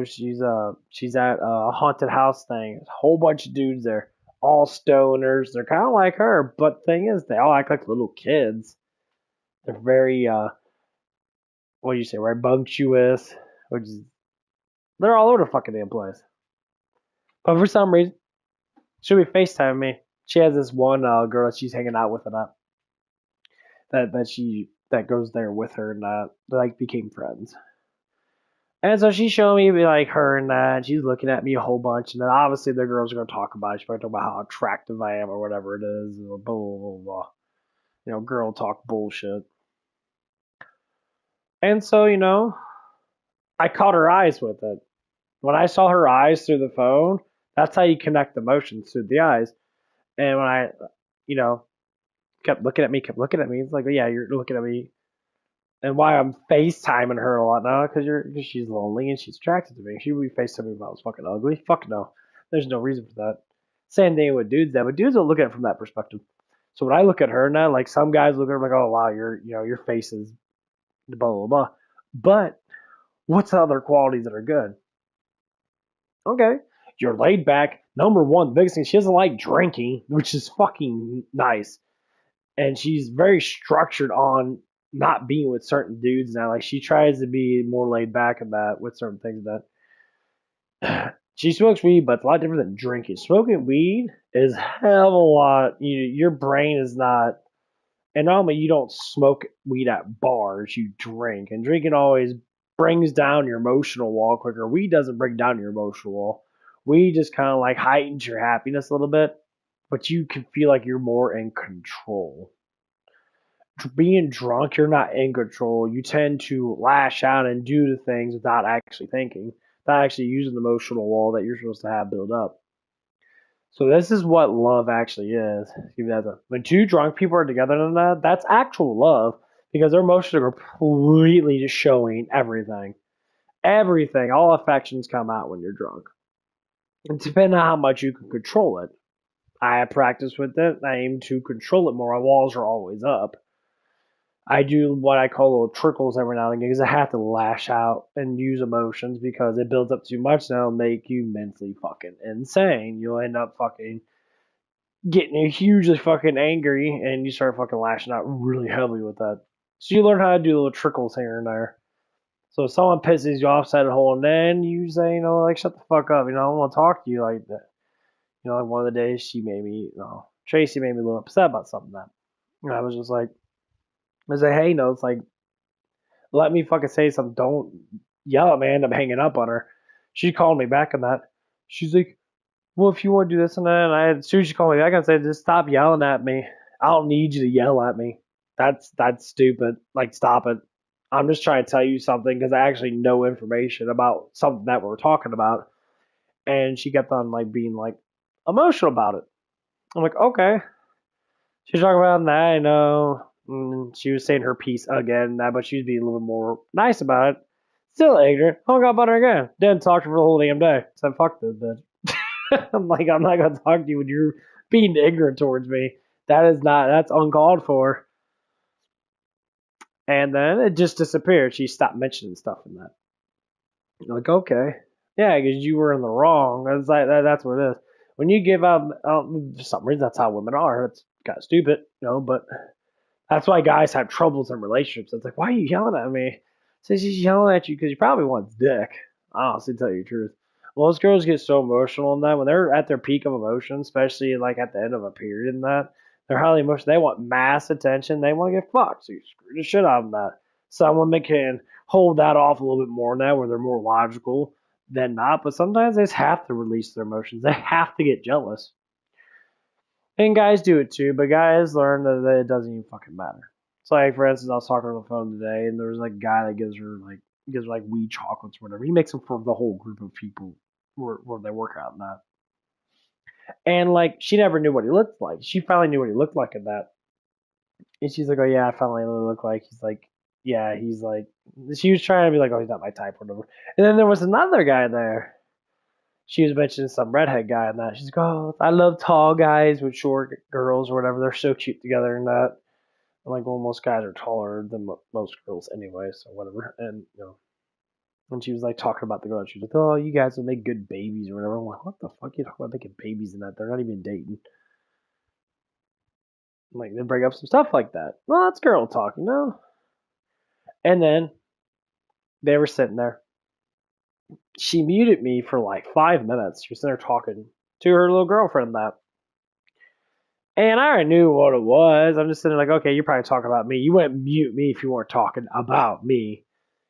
she's at a haunted house thing. There's a whole bunch of dudes there, all stoners. They're kind of like her, but the thing is, they all act like little kids. They're very what do you say, rambunctious, which is they're all over the fucking damn place. But for some reason, she'll be FaceTiming me. She has this one girl that she's hanging out with and that goes there with her and they became friends. And so she's showing me her and that, and she's looking at me a whole bunch, and then obviously the girls are gonna talk about it. She's probably talking about how attractive I am or whatever it is, blah blah blah blah. girl talk bullshit. And so, I caught her eyes with it. When I saw her eyes through the phone, that's how you connect emotions through the eyes. And when I, you know, kept looking at me, it's like, yeah, you're looking at me. And why I'm FaceTiming her a lot now, because she's lonely and she's attracted to me. She would be FaceTiming me if I was fucking ugly. Fuck no. There's no reason for that. Same thing with dudes, but dudes don't look at it from that perspective. So when I look at her now, like some guys look at her like, oh wow, your face is blah blah blah. But what's the other qualities that are good? Okay, you're laid back. Number one, the biggest thing, she doesn't like drinking, which is fucking nice. And she's very structured on not being with certain dudes now. Like she tries to be more laid back in that with certain things that she smokes weed, but it's a lot different than drinking. Smoking weed is hell of a lot. Your brain is not, and normally you don't smoke weed at bars. You drink, and drinking always brings down your emotional wall quicker. Weed doesn't bring down your emotional wall. Weed just kind of like heightens your happiness a little bit, but you can feel like you're more in control. Being drunk, you're not in control. You tend to lash out and do the things without actually thinking, without actually using the emotional wall that you're supposed to have built up. So this is what love actually is. When two drunk people are together in that, that's actual love because their emotions are completely just showing everything. Everything, all affections come out when you're drunk. It depends on how much you can control it. I have practice with it. I aim to control it more. My walls are always up. I do what I call little trickles every now and again because I have to lash out and use emotions because it builds up too much and it'll make you mentally fucking insane. You'll end up fucking getting hugely fucking angry and you start fucking lashing out really heavily with that. So you learn how to do little trickles here and there. So if someone pisses you off, set a hole, and then you say, like, shut the fuck up. I don't want to talk to you like that. Like one of the days she made me, Tracy made me a little upset about something that. And I was just like, I say, hey, it's like, let me fucking say something. Don't yell at me. I end up hanging up on her. She called me back on that. She's like, well, if you want to do this and that, and as soon as she called me back, I said, just stop yelling at me. I don't need you to yell at me. That's stupid. Like, stop it. I'm just trying to tell you something because I actually know information about something that we're talking about. And she kept on like being like emotional about it. I'm like, okay. She's talking about that, I know. And she was saying her piece again, but she was being a little bit more nice about it. Still ignorant. Hung up on her again. Didn't talk to her the whole damn day. Said, fuck this bitch. I'm like, I'm not going to talk to you when you're being ignorant towards me. That's uncalled for. And then it just disappeared. She stopped mentioning stuff in that. I'm like, okay. Yeah, because you were in the wrong. That's what it is. When you give up, for some reason, that's how women are. It's kind of stupid, but that's why guys have troubles in relationships. It's like, why are you yelling at me? Says she's yelling at you because you probably want dick. Honestly, to tell you the truth. Most girls get so emotional in that when they're at their peak of emotion, especially like at the end of a period in that, they're highly emotional. They want mass attention. They want to get fucked. So you screw the shit out of that. Some women can hold that off a little bit more now where they're more logical than not, but sometimes they just have to release their emotions. They have to get jealous. And guys do it too, but guys learn that it doesn't even fucking matter. So like for instance, I was talking on the phone today, and there was like a guy that gives her like weed chocolates or whatever. He makes them for the whole group of people where they work out and that. And like she never knew what he looked like. She finally knew what he looked like in that. And she's like, oh yeah, I finally know what he looked like. He's like, yeah, he's like. She was trying to be like, oh, he's not my type or whatever. And then there was another guy there. She was mentioning some redhead guy and that. She's like, oh, I love tall guys with short girls or whatever. They're so cute together and that. I'm like, well, most guys are taller than most girls anyway, so whatever. And, when she was like talking about the girl, she was like, oh, you guys would make good babies or whatever. I'm like, what the fuck are you talking about making babies in that? They're not even dating. I'm like, they bring up some stuff like that. Well, that's girl talk, And then they were sitting there. She muted me for like 5 minutes. She was sitting there talking to her little girlfriend that. And I already knew what it was. I'm just sitting there like, okay, you're probably talking about me. You wouldn't mute me if you weren't talking about me.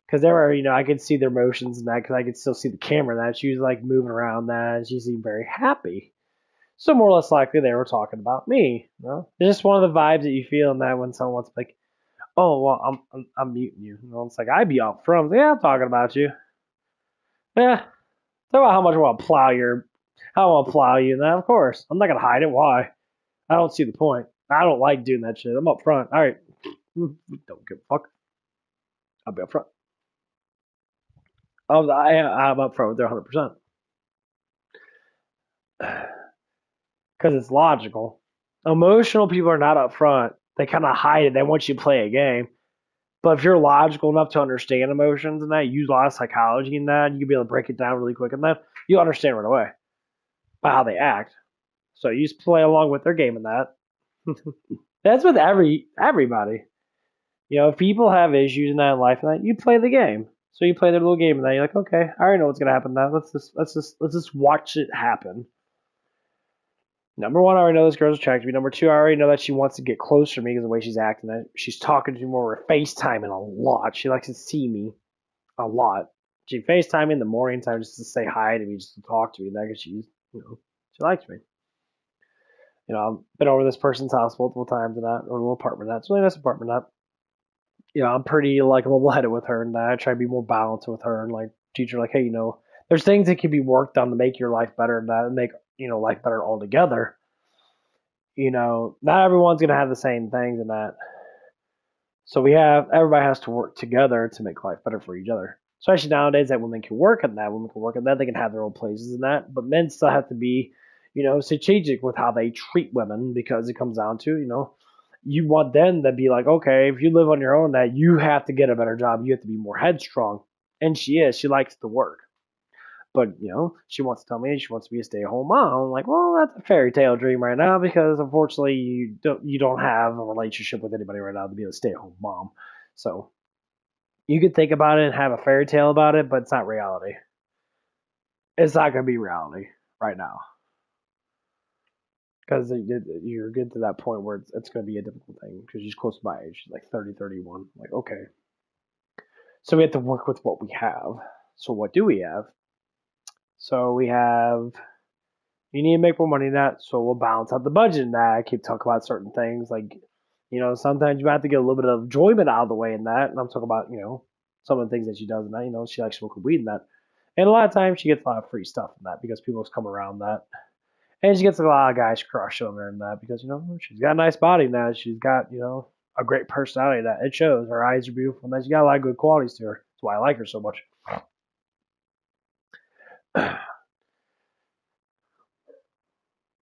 Because they were, I could see their emotions and that because I could still see the camera and that. She was like moving around that and she seemed very happy. So more or less likely they were talking about me. It's just one of the vibes that you feel in that when someone's like, "Oh, well, I'm muting you." It's like I'd be up front. Yeah, I'm talking about you. Yeah, talk about how much I want to plow how I want to plow you. And that, of course, I'm not gonna hide it. Why? I don't see the point. I don't like doing that shit. I'm up front. All right, don't give a fuck. I'll be up front. I'm up front with their 100%. Because it's logical. Emotional people are not up front. They kind of hide it. They want you to play a game. But if you're logical enough to understand emotions and that, use a lot of psychology in that, you can be able to break it down really quick in that, you'll understand right away by how they act. So you just play along with their game in that. That's with everybody. If people have issues in that in life and that, you play the game. So you play their little game and that you're like, okay, I already know what's gonna happen now. Let's just watch it happen. Number one, I already know this girl's attracted to me. Number two, I already know that she wants to get closer to me because of the way she's acting. That she's talking to me more. We're FaceTiming a lot. She likes to see me a lot. She FaceTime me in the morning time just to say hi to me, just to talk to me. Because she likes me. I've been over this person's house multiple times and that, or a little apartment. That's a really nice apartment. I'm pretty like level-headed with her, and I try to be more balanced with her, and like teach her like, hey, there's things that can be worked on to make your life better, and that make life better altogether. Not everyone's gonna have the same things in that. So everybody has to work together to make life better for each other. Especially nowadays that women can work on that. Women can work on that. They can have their own places in that. But men still have to be, strategic with how they treat women because it comes down to, you want them to be like, okay, if you live on your own, that you have to get a better job. You have to be more headstrong. And she is. She likes to work. But, she wants to tell me she wants to be a stay-at-home mom. I'm like, well, that's a fairy tale dream right now because unfortunately you don't have a relationship with anybody right now to be a stay-at-home mom. So you could think about it and have a fairy tale about it, but it's not reality. It's not going to be reality right now because you're getting to that point where it's going to be a difficult thing because she's close to my age. She's like 30, 31. Like, okay. So we have to work with what we have. So what do we have? So we have, you need to make more money than that, so we'll balance out the budget in that. I keep talking about certain things like, sometimes you have to get a little bit of enjoyment out of the way in that. And I'm talking about, some of the things that she does in that. She likes smoking weed in that. And a lot of times she gets a lot of free stuff in that because people come around that. And she gets a lot of guys crush on her in that because, she's got a nice body now. She's got, a great personality that it shows. Her eyes are beautiful and that she's got a lot of good qualities to her. That's why I like her so much.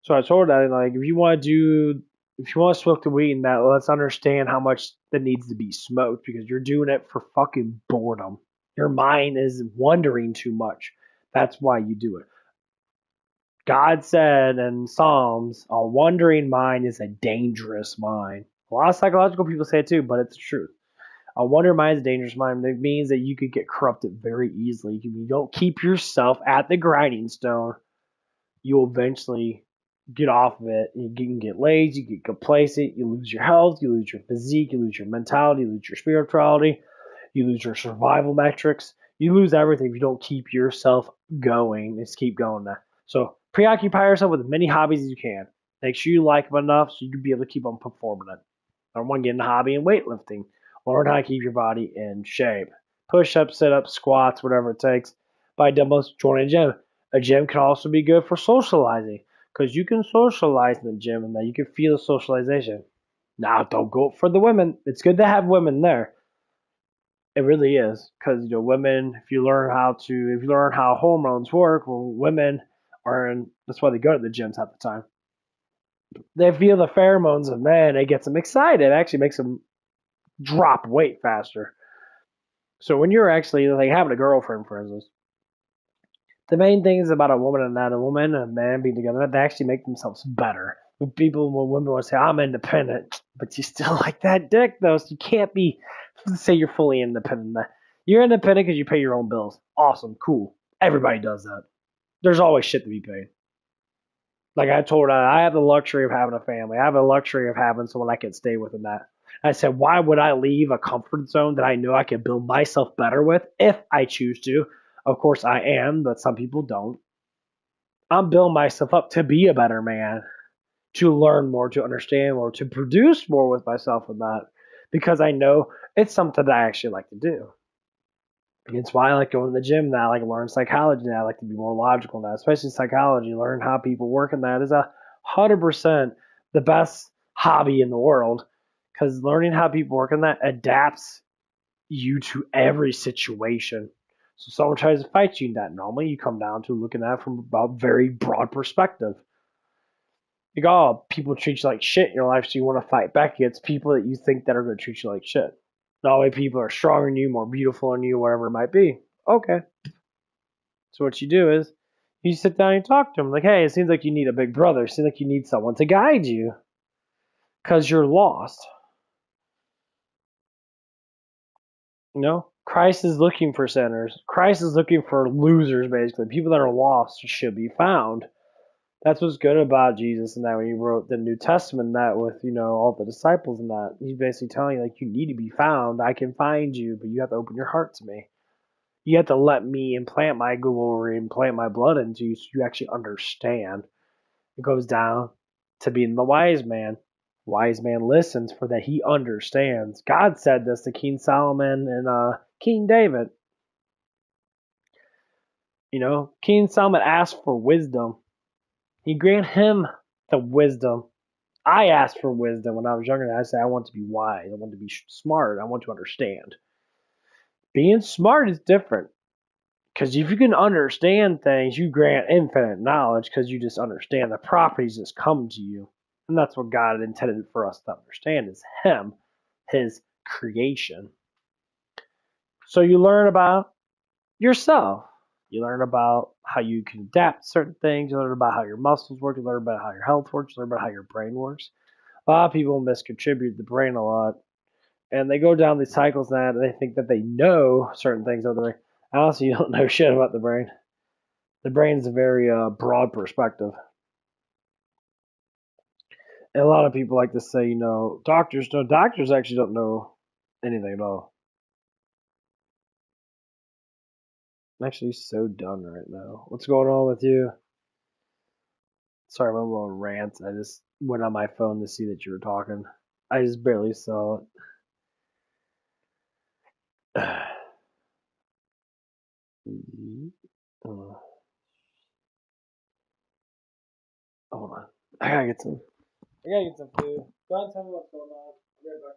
So I told her that, like, if you want to smoke the weed, and that, let's understand how much that needs to be smoked because you're doing it for fucking boredom. Your mind is wondering too much. That's why you do it. God said in Psalms, a wandering mind is a dangerous mind. A lot of psychological people say it too, but it's the truth. A wandering mind is a dangerous mind. It means that you could get corrupted very easily. If you don't keep yourself at the grinding stone, you'll eventually get off of it. You can get lazy, you get complacent, you lose your health, you lose your physique, you lose your mentality, you lose your spirituality, you lose your survival metrics. You lose everything if you don't keep yourself going. Just keep going there. So preoccupy yourself with as many hobbies as you can. Make sure you like them enough so you can be able to keep on performing it. Number one, get in a hobby in weightlifting. Learn how to keep your body in shape. Push-ups, sit-ups, squats, whatever it takes. Buy dumbbells, join a gym. A gym can also be good for socializing because you can socialize in the gym and that you can feel the socialization. Now, don't go for the women. It's good to have women there. It really is because women. If you learn how hormones work, well, women are in. That's why they go to the gyms half the time. They feel the pheromones of men. It gets them excited. It actually makes them drop weight faster. So when you're actually like having a girlfriend, for instance, the main thing is about a woman and not a woman and a man being together. They actually make themselves better. When women want to say, I'm independent, but you still like that dick, though, so you can't say you're fully independent. You're independent because you pay your own bills. Awesome, cool. Everybody does that. There's always shit to be paid. Like I told her, I have the luxury of having a family. I have the luxury of having someone I can stay with in that. I said, why would I leave a comfort zone that I know I can build myself better with if I choose to? Of course I am, but some people don't. I'm building myself up to be a better man, to learn more, to understand more, to produce more with myself in that, because I know it's something that I actually like to do. It's why I like going to the gym now. I like learn psychology now. I like to be more logical now, especially psychology. Learn how people work in that is 100% the best hobby in the world, because learning how people work in that adapts you to every situation. So someone tries to fight you in that. Normally, you come down to looking at it from a very broad perspective. Like, oh, people treat you like shit in your life, so you want to fight back against people that you think that are going to treat you like shit. That way, people are stronger than you, more beautiful than you, whatever it might be. Okay. So what you do is you sit down and talk to them. Like, hey, it seems like you need a big brother. It seems like you need someone to guide you because you're lost. You know, Christ is looking for sinners. Christ is looking for losers, basically. People that are lost should be found. That's what's good about Jesus, and that when he wrote the New Testament, that with all the disciples and that, he's basically telling you like you need to be found. I can find you, but you have to open your heart to me. You have to let me implant my glory, implant my blood into you, so you actually understand. It goes down to being the wise man. Wise man listens for that he understands. God said this to King Solomon and King David. King Solomon asked for wisdom. He granted him the wisdom. I asked for wisdom when I was younger. I said I want to be wise. I want to be smart. I want to understand. Being smart is different. Because if you can understand things, you grant infinite knowledge because you just understand the properties just come to you. And that's what God intended for us to understand is Him, His creation. So you learn about yourself. You learn about how you can adapt to certain things. You learn about how your muscles work. You learn about how your health works. You learn about how your brain works. A lot of people miscontribute the brain a lot. And they go down these cycles now and they think that they know certain things about the brain. Honestly, you don't know shit about the brain. The brain's a very broad perspective. And a lot of people like to say, doctors know. Doctors actually don't know anything at all. I'm actually so done right now. What's going on with you? Sorry, I'm a little rant. I just went on my phone to see that you were talking. I just barely saw it. Hold on. I gotta get some. I gotta get some food. Go ahead and tell me what's going on. I'll be right back.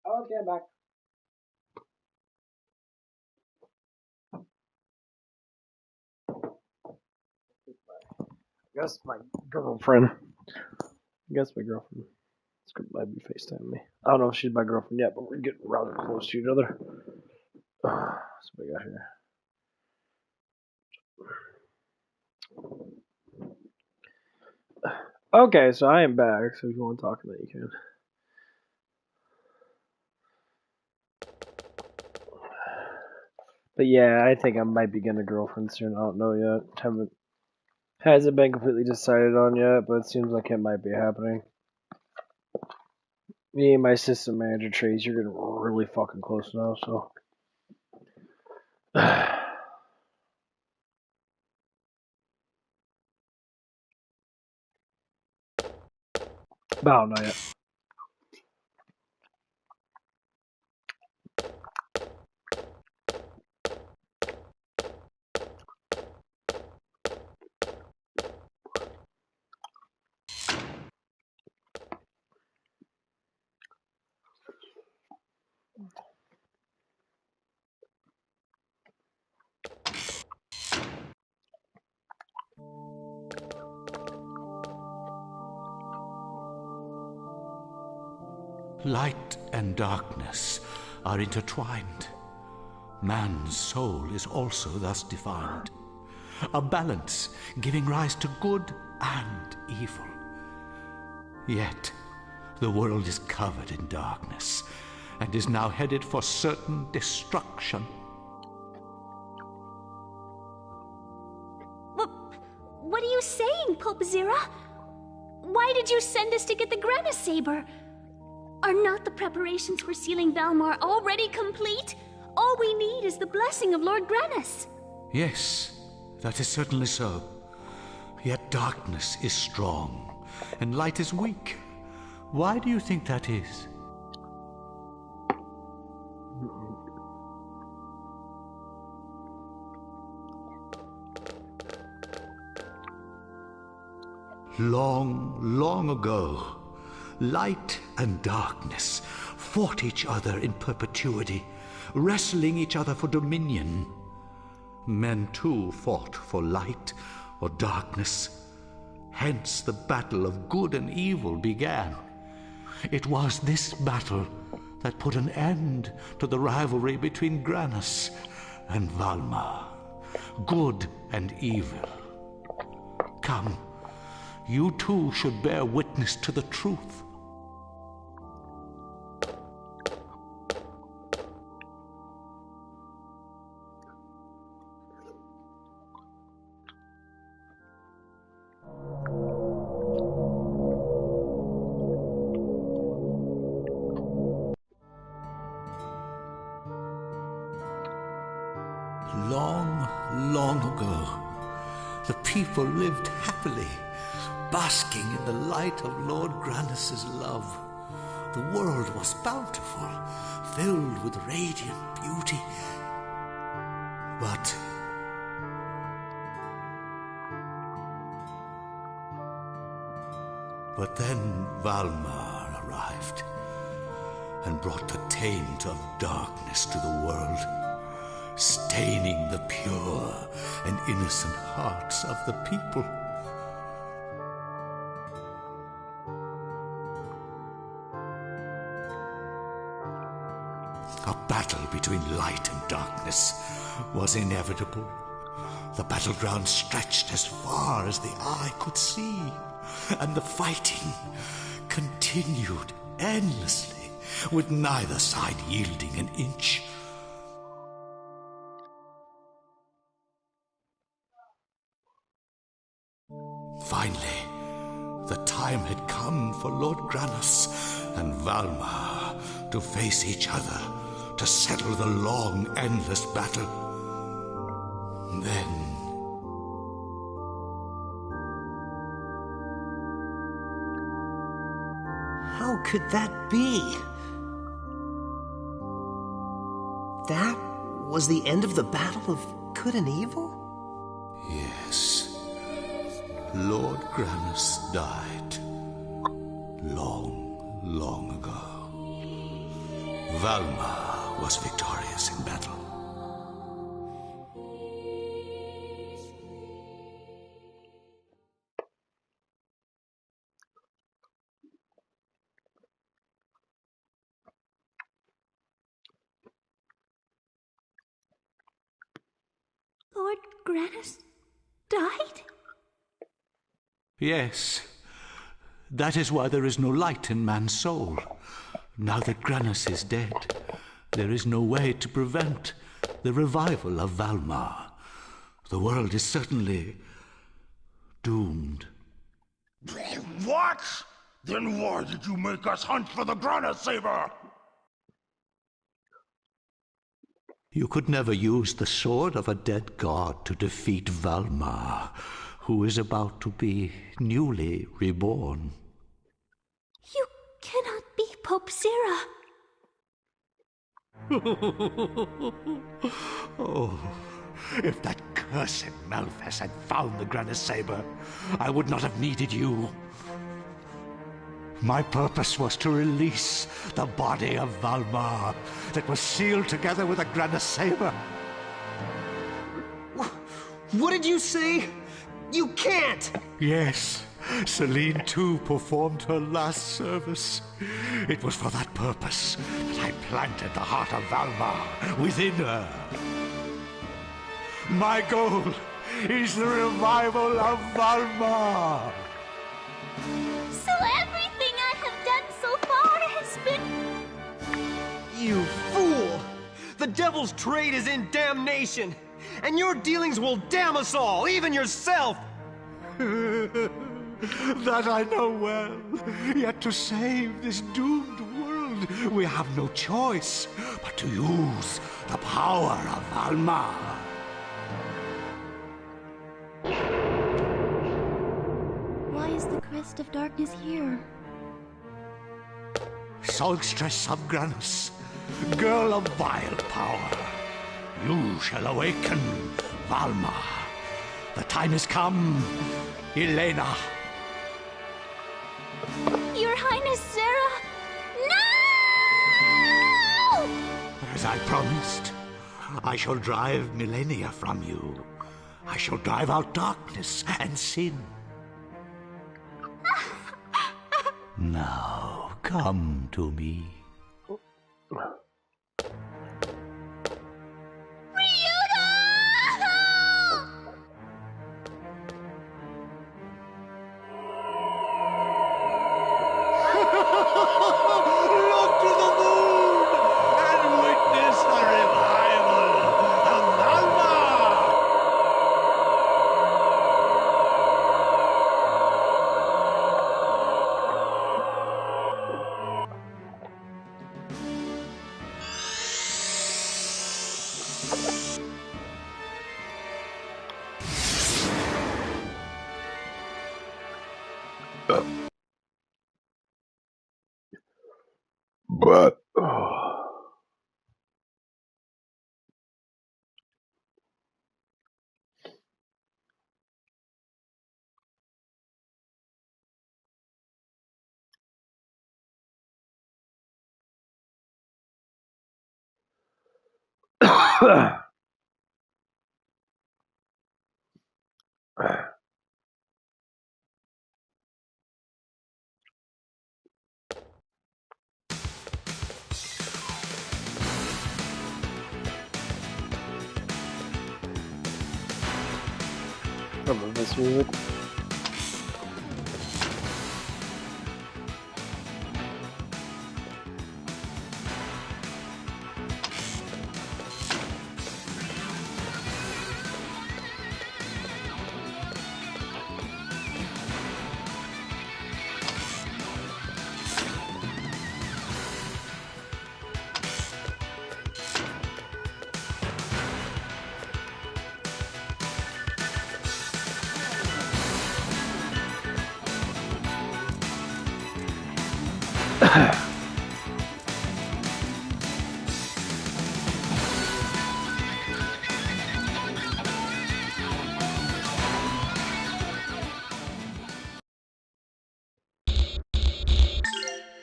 Okay, I'm back. I guess my girlfriend. Might be FaceTime me. I don't know if she's my girlfriend yet, but we're getting rather close to each other. What's we got here? Okay, so I am back. So if you want to talk to me, you can. But yeah, I think I might be getting a girlfriend soon. I don't know yet. Hasn't been completely decided on yet, but it seems like it might be happening. Me and my assistant manager Trace, you're getting really fucking close now, so. But I don't know yet. Light and darkness are intertwined. Man's soul is also thus defined. A balance giving rise to good and evil. Yet, the world is covered in darkness and is now headed for certain destruction. What are you saying, Pope Zira? Why did you send us to get the Grandia saber? Are not the preparations for sealing Valmar already complete? All we need is the blessing of Lord Grannis. Yes, that is certainly so. Yet darkness is strong, and light is weak. Why do you think that is? Long, long ago, light and darkness fought each other in perpetuity, wrestling each other for dominion. Men too fought for light or darkness. Hence the battle of good and evil began. It was this battle that put an end to the rivalry between Grannis and Valmar. Good and evil. Come, you too should bear witness to the truth. Long, long ago, the people lived happily, basking in the light of Lord Grannis' love. The world was bountiful, filled with radiant beauty. But then Valmar arrived and brought the taint of darkness to the world, staining the pure and innocent hearts of the people. A battle between light and darkness was inevitable. The battleground stretched as far as the eye could see, and the fighting continued endlessly, with neither side yielding an inch. Finally, the time had come for Lord Grannis and Valmar to face each other, to settle the long, endless battle. Then... How could that be? That was the end of the battle of good and evil? Yes. Lord Grannis died long, long ago. Valmar was victorious in battle. Lord Grannis died? Yes. That is why there is no light in man's soul. Now that Grannis is dead, there is no way to prevent the revival of Valmar. The world is certainly doomed. What? Then why did you make us hunt for the Granite Saber? You could never use the sword of a dead god to defeat Valmar, who is about to be newly reborn. You cannot be Pope Zira. Oh, if that cursed Malphas had found the Granite Saber, I would not have needed you. My purpose was to release the body of Valmar that was sealed together with the Granite Saber. What did you say? You can't! Yes, Celine too performed her last service. It was for that purpose that I planted the heart of Valmar within her. My goal is the revival of Valmar. So everything I have done so far has been... You fool! The Devil's trade is in damnation! And your dealings will damn us all, even yourself! That I know well. Yet to save this doomed world, we have no choice but to use the power of Valmar. Why is the crest of darkness here? Songstress of Grannis, girl of vile power, you shall awaken Valmar. The time has come, Elena. Your Highness Zira! No! As I promised, I shall drive Millennia from you. I shall drive out darkness and sin. Now, come to me. Look to the moon and witness the revival of Valmar! But I love this music.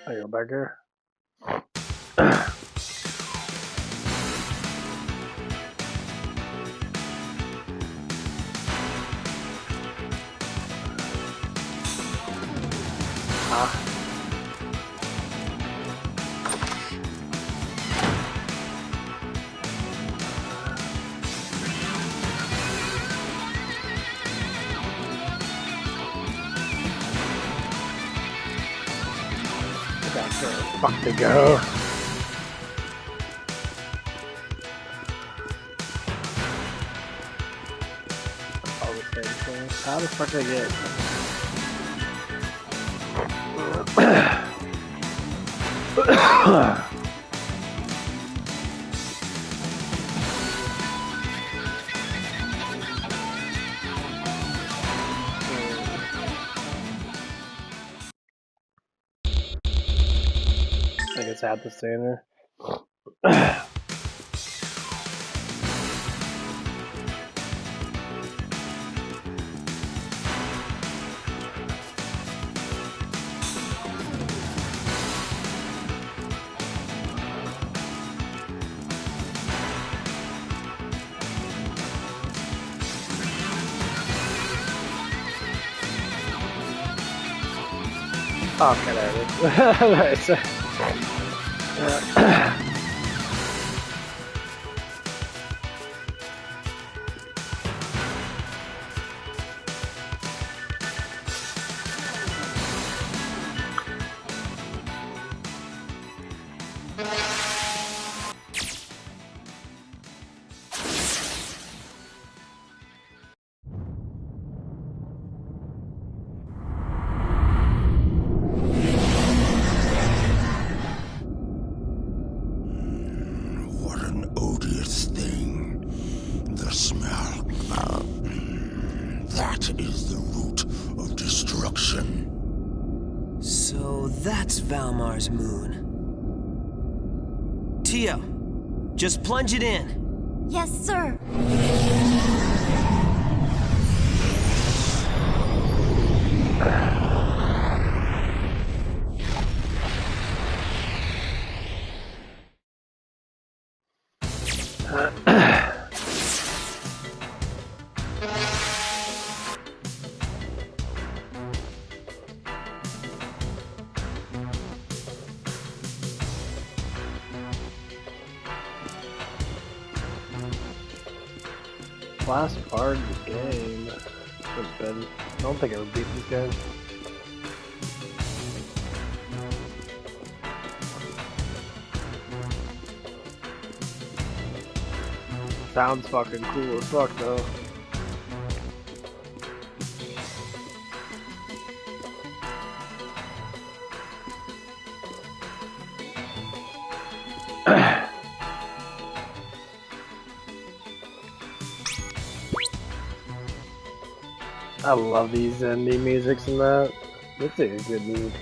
I go back here. Fuck to go. All the same thing. How the fuck did I get? I guess I have to stay in there. Okay, there it is. Right. Valmar's moon. Tio, just plunge it in. Yes, sir. Last part of the game. I don't think I ever beat this game. Sounds fucking cool as fuck though. I love these indie musics and that. It's a good mood.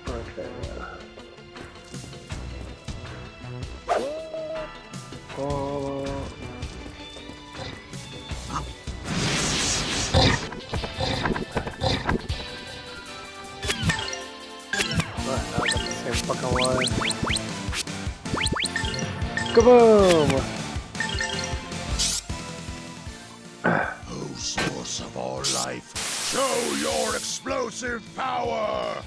Okay, yeah. Fucking line. Kaboom! O source of all life, show your explosive power!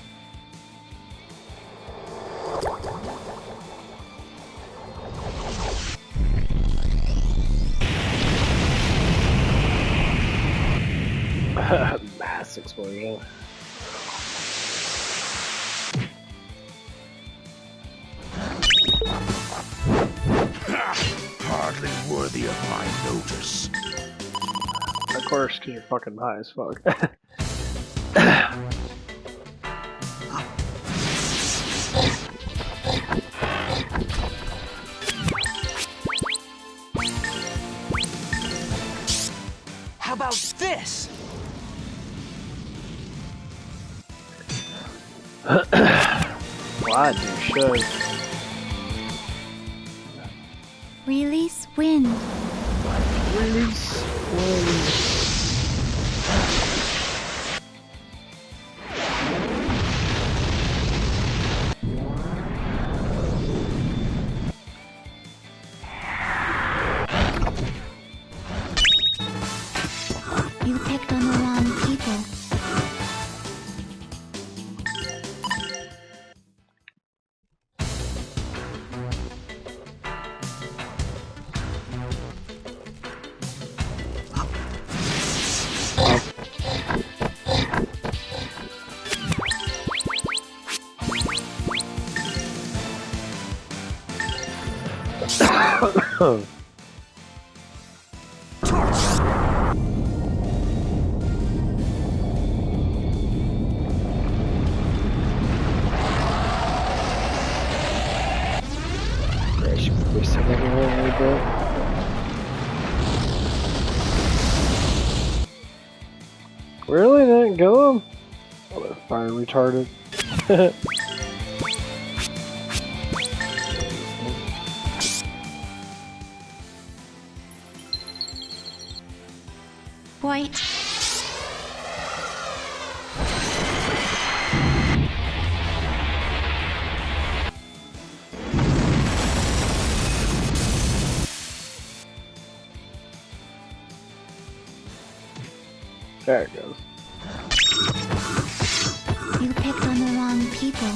Mass explosion. Hardly worthy of my notice. Of course, because you're fucking high as fuck. How about this? Well, I do should. Release wind. Release wind. You picked on the wrong people. Really? They didn't kill him? Oh, they're fire retarded. White. There it goes. You picked on the wrong people.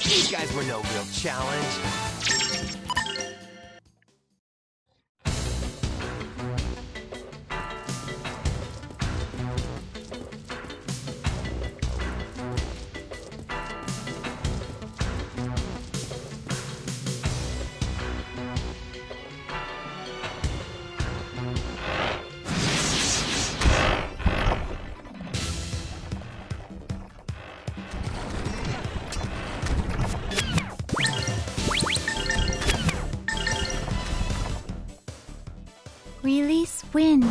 These guys were no real challenge. Release wind.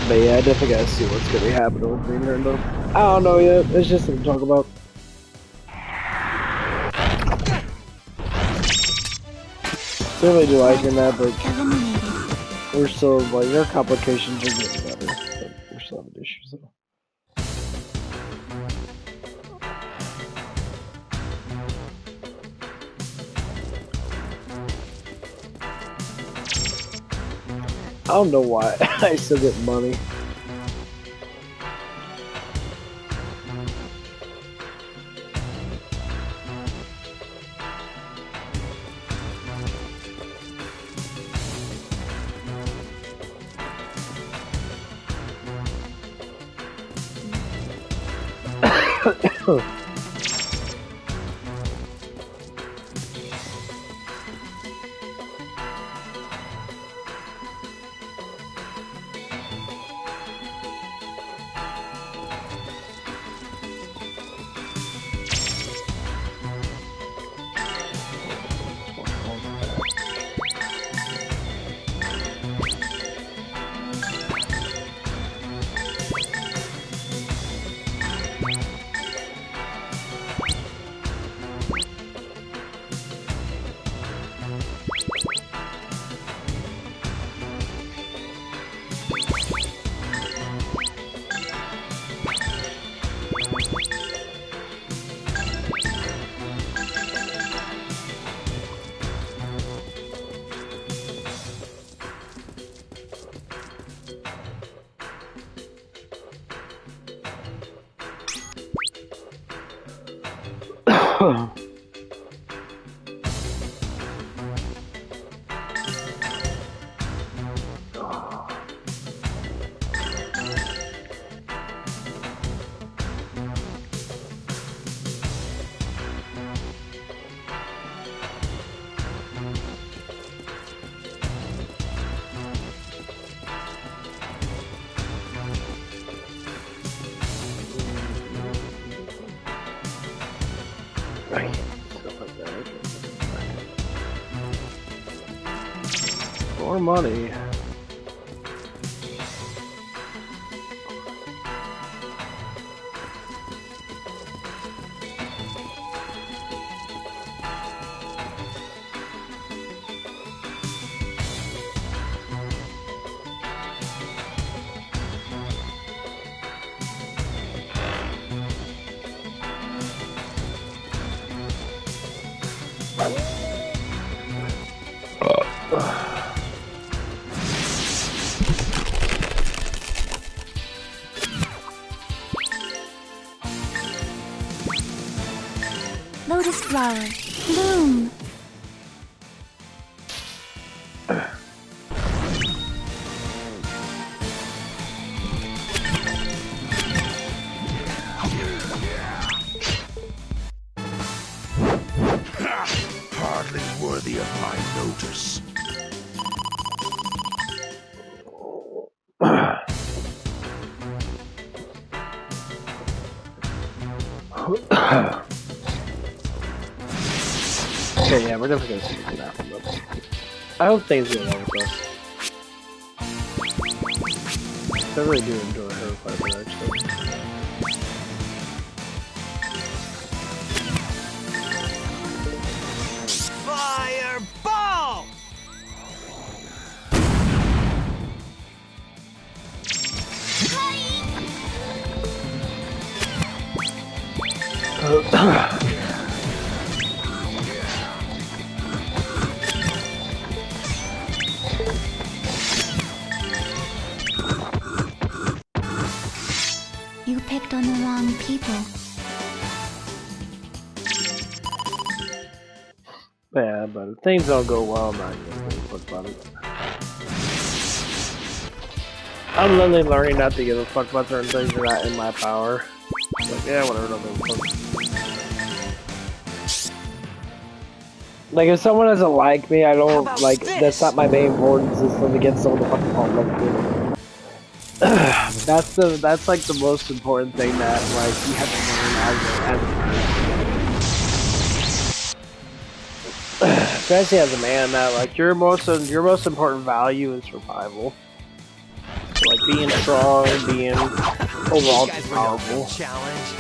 But yeah, I definitely gotta see what's gonna be happening with Green Rainbow. I don't know yet. It's just something to talk about. Certainly do liking that, but Eliminated. we're still like our complications are getting better. But we're still having issues though. I don't know why I still get money. Right. Stuff like that. Okay. More money. Lotus flower, bloom. Hardly worthy of my notice. Okay, yeah, we're definitely gonna see that from them. I hope things go along with us. I really do enjoy her quite a bit, actually. Fireball! You picked on the wrong people. Yeah, but if things don't go well, I'm not gonna give a fuck about it. I'm literally learning not to give a fuck about certain things that are not in my power. Like, yeah, whatever, don't give a fuck. Like, if someone doesn't like me, I don't, like, that's not my main importance, is to get someone to fucking fall in love with me. That's like the most important thing that, like, you have to learn as especially as a man, that, like, your most important value is survival. So, like, being strong, being overall powerful. Challenge.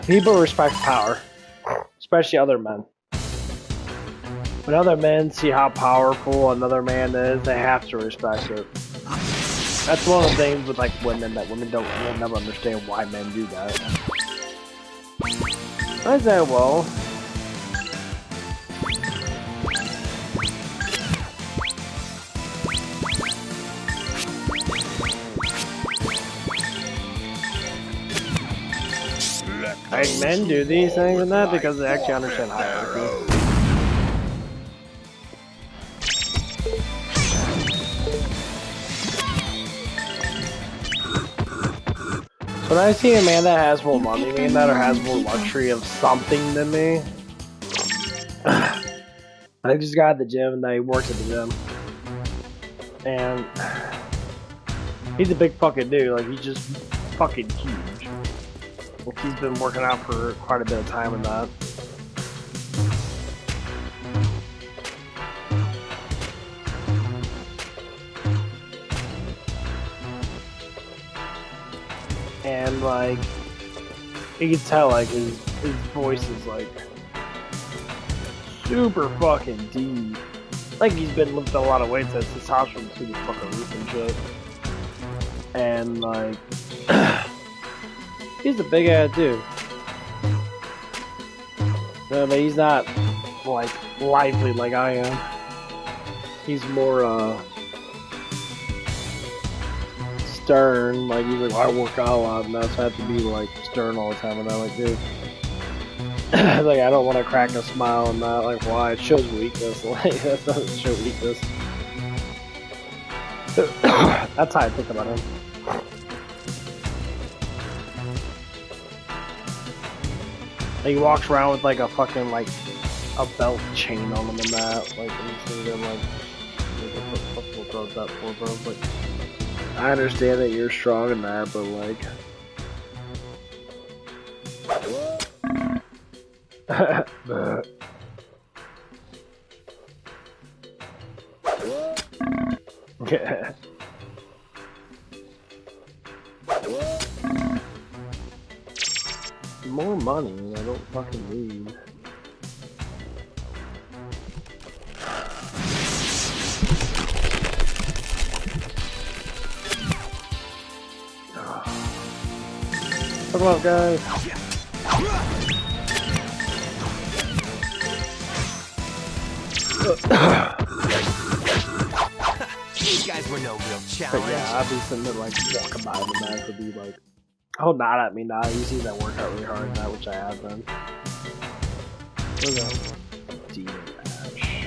People respect power, especially other men. When other men see how powerful another man is, they have to respect it. That's one of the things with, like, women, that women will never understand why men do that. I say, well, like, men do these things and that because they actually understand hierarchy. So when I see a man that has more money than that, or has more luxury of something than me, I just got at the gym and I worked at the gym. And he's a big fucking dude, like, he's just fucking huge. Like, he's been working out for quite a bit of time in that. And, like, you can tell, like, his voice is, like, super fucking deep. Like, he's been lifting a lot of weights, as his testosterone's through the fucking roof and shit. And, like, he's a big ass dude. No, but he's not, like, lively like I am. He's more, stern. Like, he's like, well, I work out a lot now, so I have to be, like, stern all the time. And I'm like, dude, like, I don't want to crack a smile and not, like, why? It shows weakness. Like, that doesn't show weakness. That's how I think about him. Like, he walks around with, like, a fucking, like, a belt chain on him and that. Like, and you see them, like, we'll throw that for, bro. Like, I understand that you're strong in that, but like... More money I don't fucking need. Come on, guys. These guys were no real But challenge. yeah, I'd be sitting there like walking by the man could be like, oh, not at me, nah. You see that work out really hard in that, which I have done. Look at that. Demon Ash.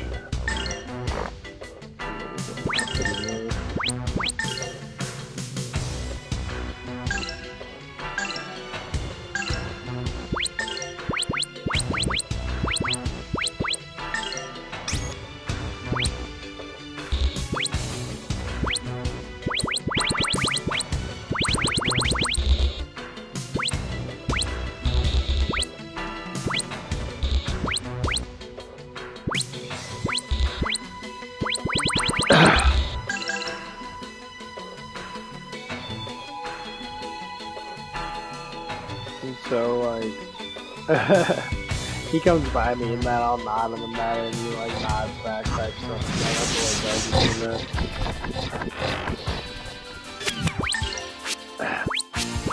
So like, he comes by me and that I'll nod him and that, and he like nods back type stuff. That's what he does.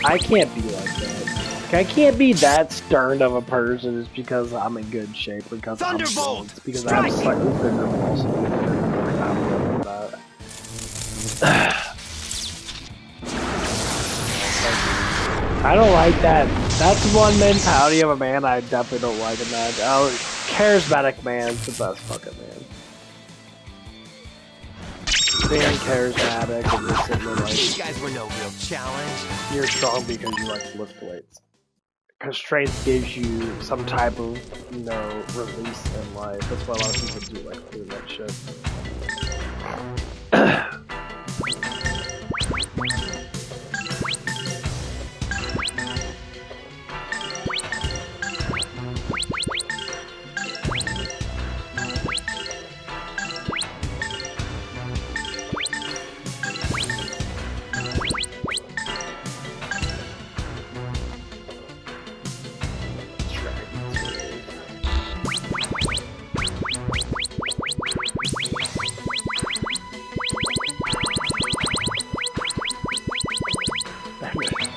I can't be like that. Like, I can't be that stern of a person just because I'm in good shape or because Thunderbolt! I'm it's because I have slightly bigger balls. I don't like that. That's one mentality of a man I definitely don't like in that. Oh, charismatic man's the best fucking man. Being charismatic and just sitting there like, These guys were no real challenge. you're strong because you like to lift weights. Because strength gives you some type of, you know, release in life. That's why a lot of people do like doing that shit.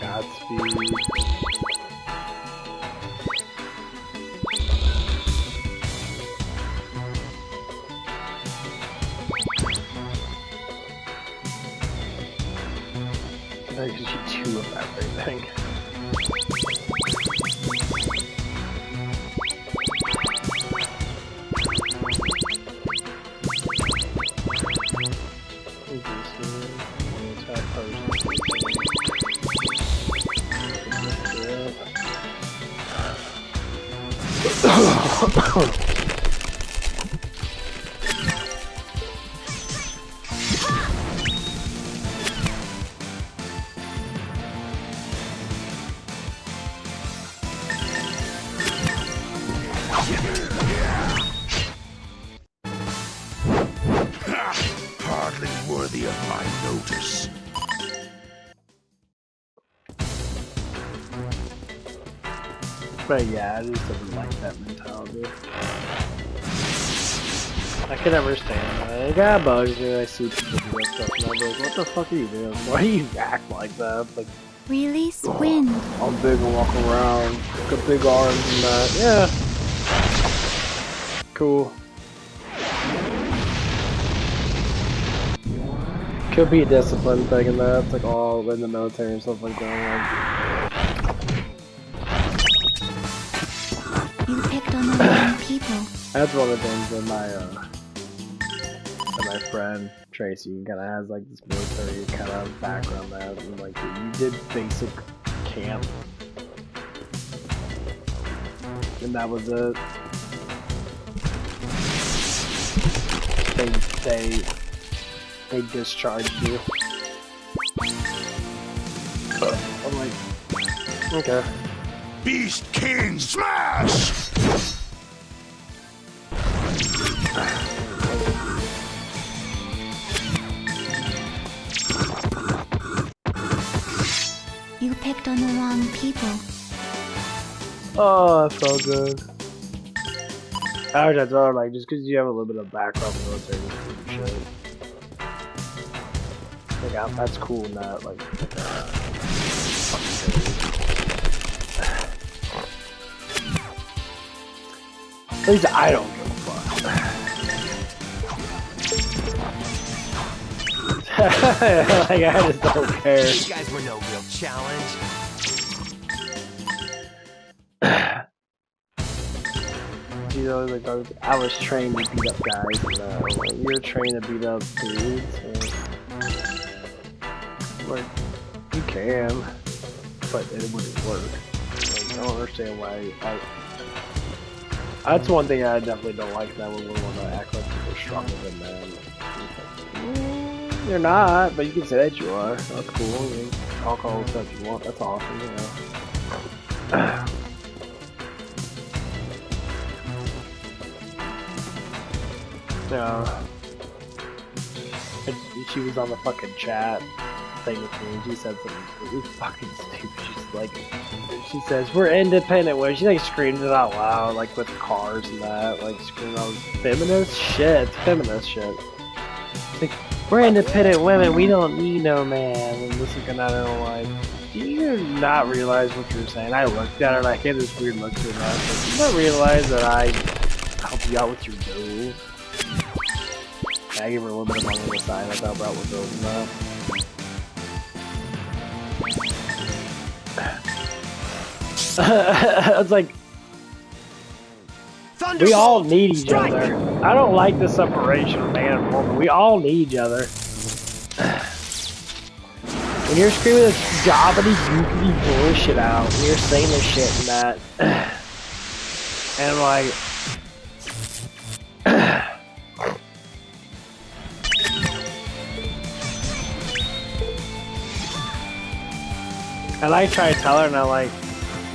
Godspeed. That gives you 2 of everything. Hardly worthy of my notice. But yeah, I just don't like that mentality. I can understand that. It kinda bugs me. I see people do that stuff and I'm like, what the fuck are you doing? Why do you act like that? Like, Release wind. I'm big and walk around. Got big arms and that. Yeah. Cool. Could be a discipline thing in that. It's like all in the military and stuff like that. You picked on the wrong people. That's one of the things that my friend Tracy kind of has like this military kind of background that, and like you did basic camp, and that was it. They discharged you. I'm like, okay. Beast King Smash! You picked on the wrong people. Oh, that felt good. I was thought like just because you have a little bit of background in the military and shit. Like that's cool, not like fucking crazy. At least I don't give a fuck. Like I just don't care. You guys were no real challenge. You know, like I was trained to beat up guys, and like, you're trained to beat up dudes. And, like you can, but it wouldn't work. Like, I don't understand why. That's one thing I definitely don't like. That when we want to act like people are stronger than them. You're not, but you can say that you are. That's cool. You can talk all the stuff you want. That's awesome, you know. Yeah. She was on the fucking chat thing with me, and she said something really fucking stupid. She's like, she says, "We're independent women." She like screamed it out loud, like with cars and that, like screaming out feminist shit, feminist shit. She's like, "We're independent women. We don't need no man." And this looking at her, I'm like, "Do you not realize what you're saying?" I looked at her and I gave this weird look to her. And I was like, "Do you not realize that I help you out with your goals?" I gave her a little bit of money on the side. I thought about what goes in that. It's like, we all need each other. I don't like the separation of man and woman. We all need each other. When you're screaming this gobbity goofy bullshit out, when you're saying this shit and that, and like, and I try to tell her, and I'm like,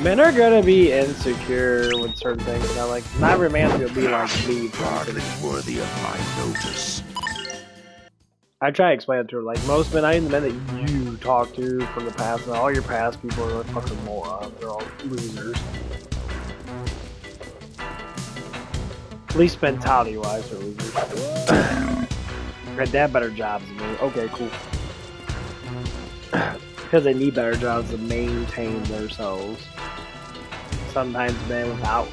men are gonna be insecure with certain things, and I'm like, not every man's gonna be like me. Hardly worthy of my notice. I try to explain it to her, like, most men, I mean the men that you talk to from the past, and all your past people are fucking morons. They're all losers. At least mentality-wise, they're losers. They have better jobs than me. Okay, cool. Because they need better jobs to maintain themselves. Sometimes men without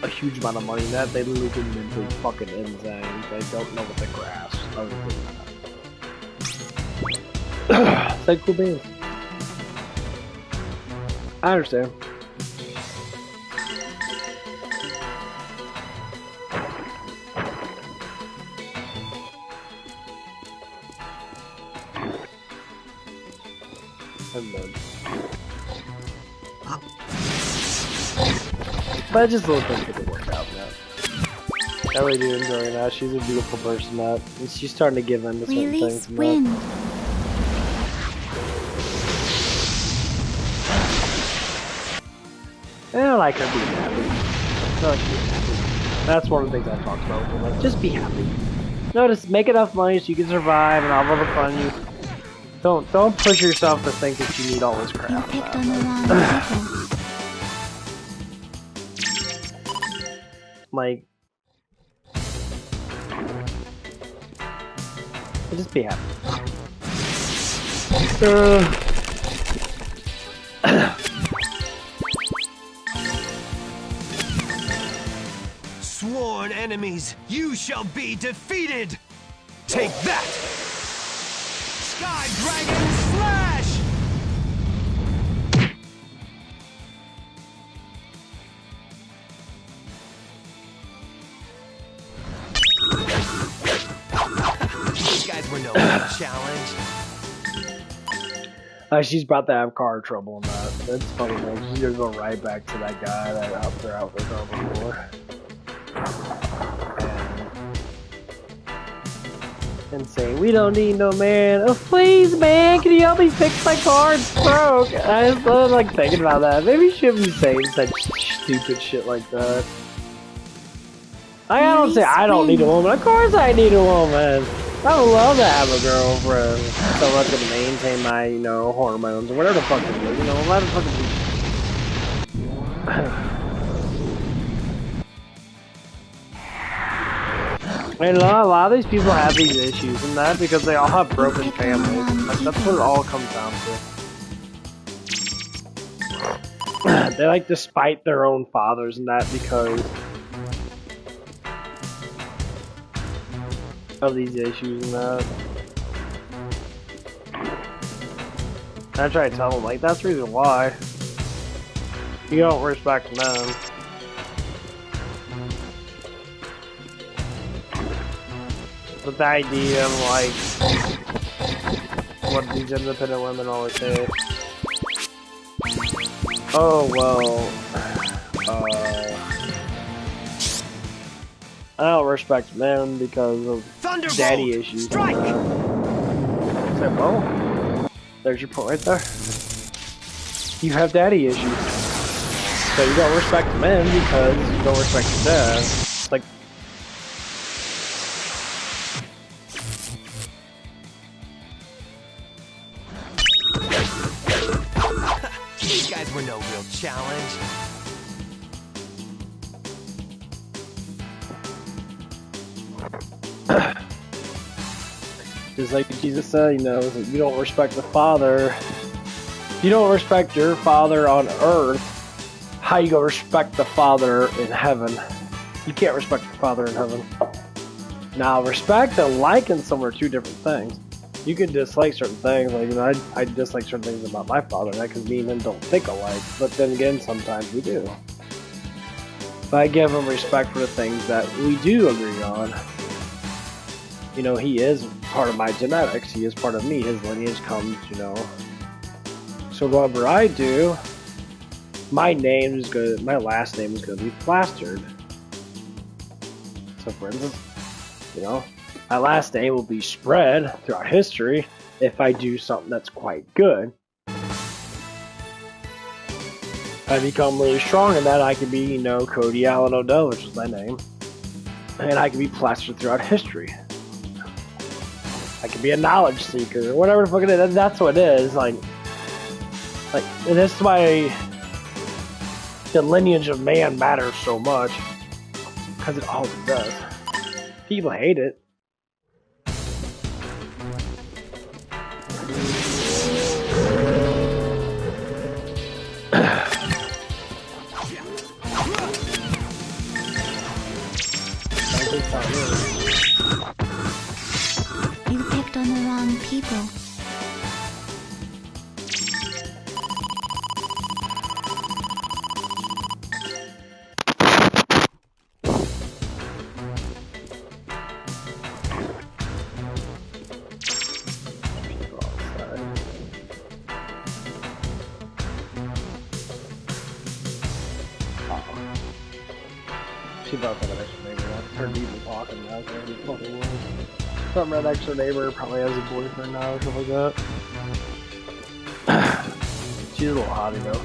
a huge amount of money, that they literally get into fucking insane. They don't know what they grasp. Other than that. It's like cool beans. I understand. But I just a little bit to work out now. I really do enjoy her now. She's a beautiful person now. And she's starting to give in to certain Release things. wind. I don't like her being happy. I like being happy. That's one of the things I talked about with her. Like, just be happy. No, just make enough money so you can survive and I'll have fun you. Don't push yourself to think that you need all this crap. You picked on the wrong people. Like, just be happy. Sworn enemies, you shall be defeated! Take that! Sky Dragon Slash! You guys were no challenge. She's about to have car trouble and that. That's funny, man. She's gonna go right back to that guy that helped her out with her before. and saying, "We don't need no man. Oh, please, man, can you help me fix my car? It's broke." I was like thinking about that. Maybe you shouldn't be saying such stupid shit like that. I don't say I don't need a woman. Of course I need a woman. I would love to have a girlfriend. Someone to maintain my, you know, hormones or whatever the fuck it is. You know, let it fucking And a lot of these people have these issues and that because they all have broken families. That's what it all comes down to. They like to spite their own fathers and that because of these issues and that. And I try to tell them, like, that's the reason why you don't respect men. But the idea of, like, what these independent women always say. Oh, well, I don't respect men because of daddy issues. Strike! So, well, there's your point right there. You have daddy issues. So you don't respect men because you don't respect your dad. It's like, these guys were no real challenge. just like Jesus said, you know, you don't respect the Father. You don't respect your Father on earth. How you gonna respect the Father in heaven? You can't respect the Father in heaven. Now, respect and liking some are two different things. You could dislike certain things, like, you know, I dislike certain things about my father, that because me and him don't think alike, but then again, sometimes we do. But I give him respect for the things that we do agree on. You know, he is part of my genetics, he is part of me, his lineage comes, you know. So whatever I do, my last name is gonna be plastered. So for instance, you know, my last name will be spread throughout history if I do something that's quite good. I become really strong in that I can be, you know, Cody Allen Odell, which is my name. And I can be plastered throughout history. I can be a knowledge seeker, or whatever the fuck it is. That's what it is. Like, and this is why the lineage of man matters so much. Because it always does. People hate it. You picked on the wrong people. She brought that extra neighbor. That's her even talking now. Some red extra neighbor probably has a boyfriend now or something like that. She's a little hottie though.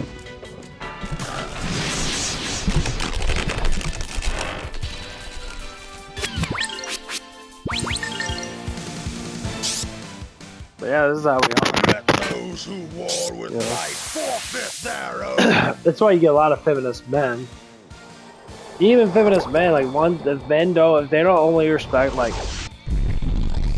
But yeah, this is how we are. Let those who war with light forfeit their own. That's why you get a lot of feminist men. Even feminist men, like if they don't only respect, like,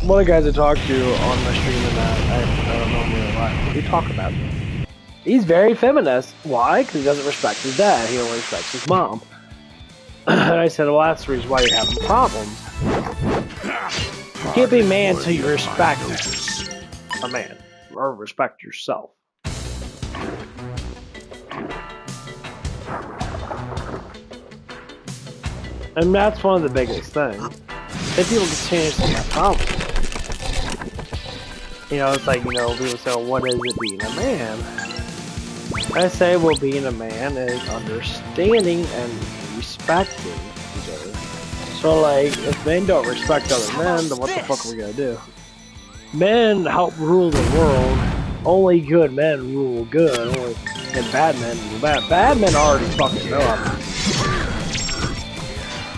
one of the guys I talked to on my stream and that, I don't know really why, we talk about him. He's very feminist. Why? Because he doesn't respect his dad, he only respects his mom. And I said, well, that's the reason why you're having problems. You can't be a man until you respect a man, or respect yourself. And that's one of the biggest things. If people continue to have problems. You know, it's like, you know, people say, well, what is it being a man? I say, well, being a man is understanding and respecting each other. So, like, if men don't respect other men, then what the fuck are we gonna do? Men help rule the world. Only good men rule good. And bad men rule bad. Bad men already fucking know them.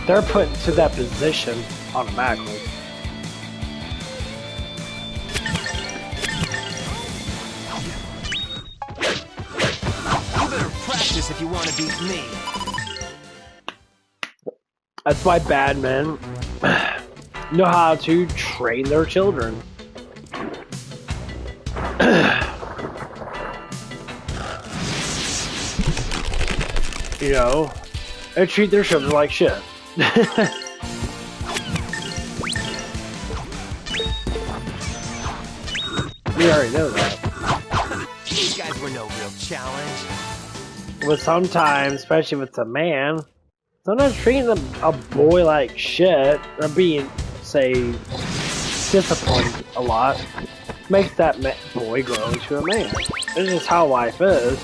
They're put into that position automatically. You better practice if you want to beat me. That's why bad men know how to train their children. You know, they treat their children like shit. We already know that. These guys were no real challenge. But sometimes, especially if it's a man, sometimes treating a boy like shit, or being, say, disciplined a lot, makes that boy grow into a man. It's just how life is.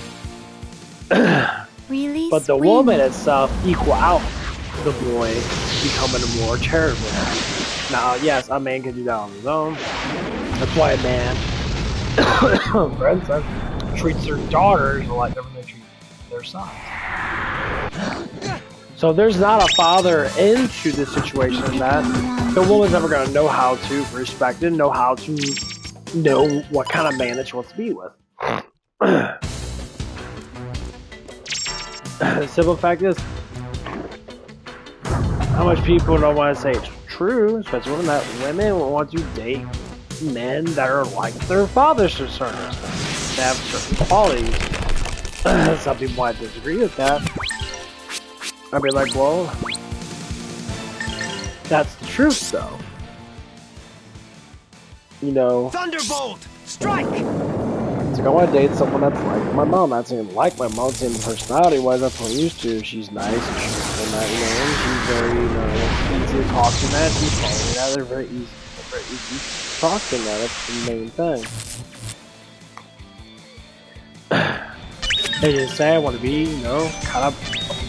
Really? But the woman itself equal out the boy becoming a more charitable man. Now, yes, a man can do that on his own. That's why a man, for instance, treats their daughters a lot different than they treat their sons. So there's not a father into the situation that the woman's never going to know how to respect it, know how to know what kind of man that she wants to be with. The simple fact is, how much people don't want to say it's true, especially women want to date men that are like their fathers to a certain extent. They have certain qualities. Some people might disagree with that. I'd be like, well, that's the truth, though. You know, Thunderbolt! Strike! it's like I want to date someone that's like my mom. Not saying like my mom, saying personality-wise, that's what I'm used to. She's nice and that, you know, she's very, you know, easy to talk to. That she's funny. That they're very easy to talk to. That that's the main thing. They just say I want to be, you know, kind of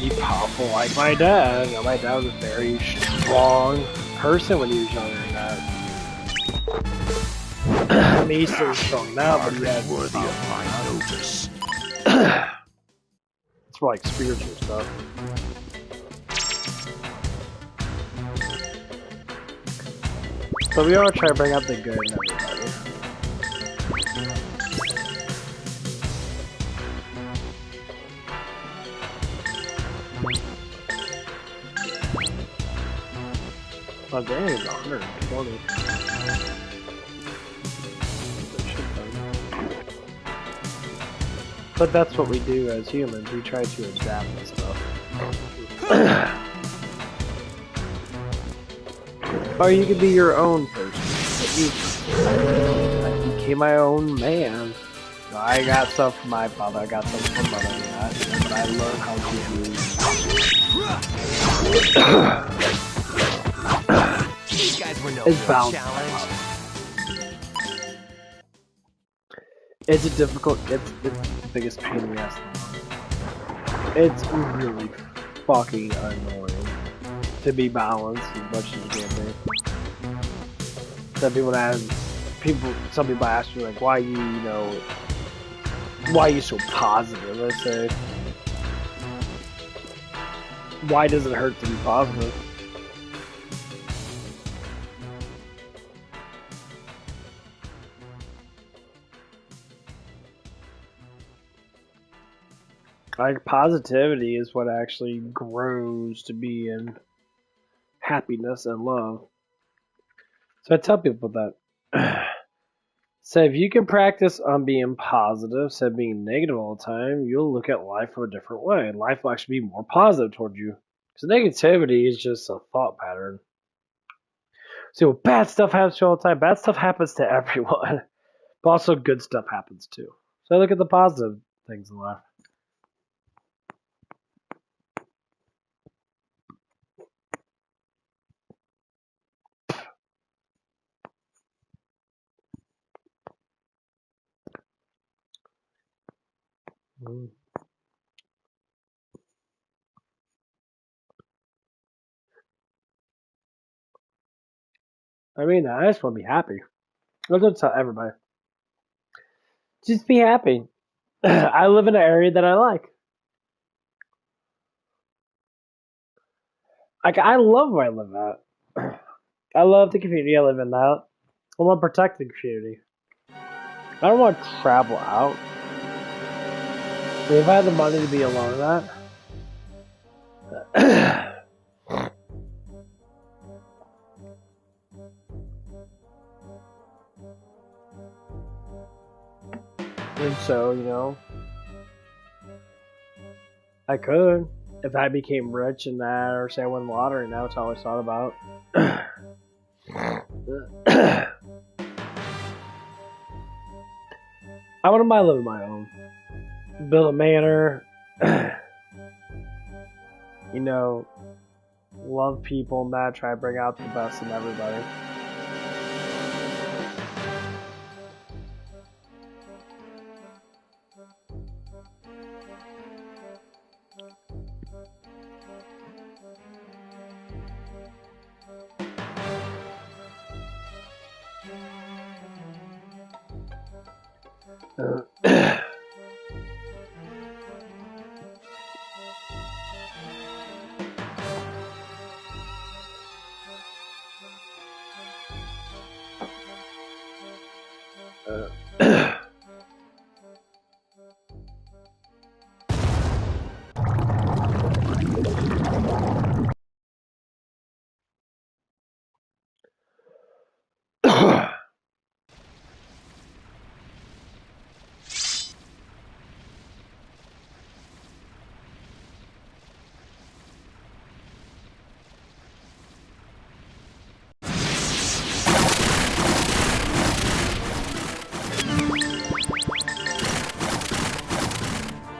be powerful like my dad. You know, my dad was a very strong person when he was younger than that. I mean, he's still strong now, but he has worthy of my notice. It's more like spiritual stuff. So we all try to bring out the good in everybody. Oh dang, it's 120. But that's what we do as humans. We try to adapt and stuff. Or you could be your own person. I became my own man. I got stuff from my father. I got stuff from my mother. But I learned how to These guys were no It's real bound. challenge. It's a difficult. It's the biggest pain in the ass. It's really fucking annoying to be balanced as much as you can be. Some people ask me like, why are you so positive? I say, why does it hurt to be positive? Like, positivity is what actually grows to be in happiness and love. So I tell people that. So if you can practice on being positive instead of being negative all the time, you'll look at life from a different way. Life will actually be more positive toward you. So negativity is just a thought pattern. So bad stuff happens to you all the time. Bad stuff happens to everyone. But also good stuff happens too. So look at the positive things in life. I mean, I just want to be happy. I don't tell everybody. Just be happy. I live in an area that I like. Like, I love where I live at. I love the community I live in now. I want to protect the community. I don't want to travel out. I mean, if I had the money to be alone in that. And so, you know, I could. If I became rich in that, or say I won the lottery, now it's all I thought about. I wouldn't mind living my own. Build a manor. You know, love people and that, try to bring out the best in everybody.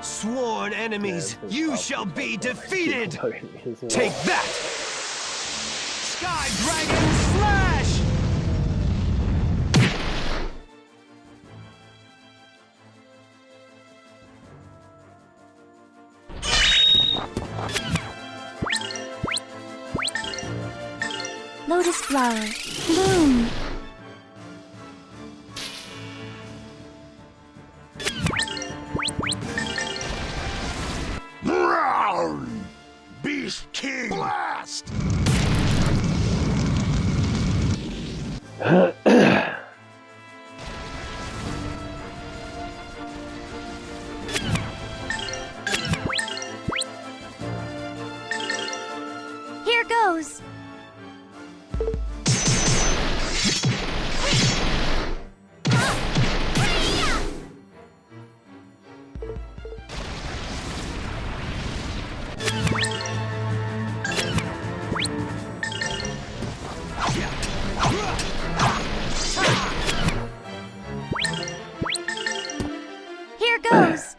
Sworn enemies, you shall be defeated! Take that! Sky Dragon Slash! Lotus flower, bloom. Brown! Beast King! Blast! Here goes. Here goes.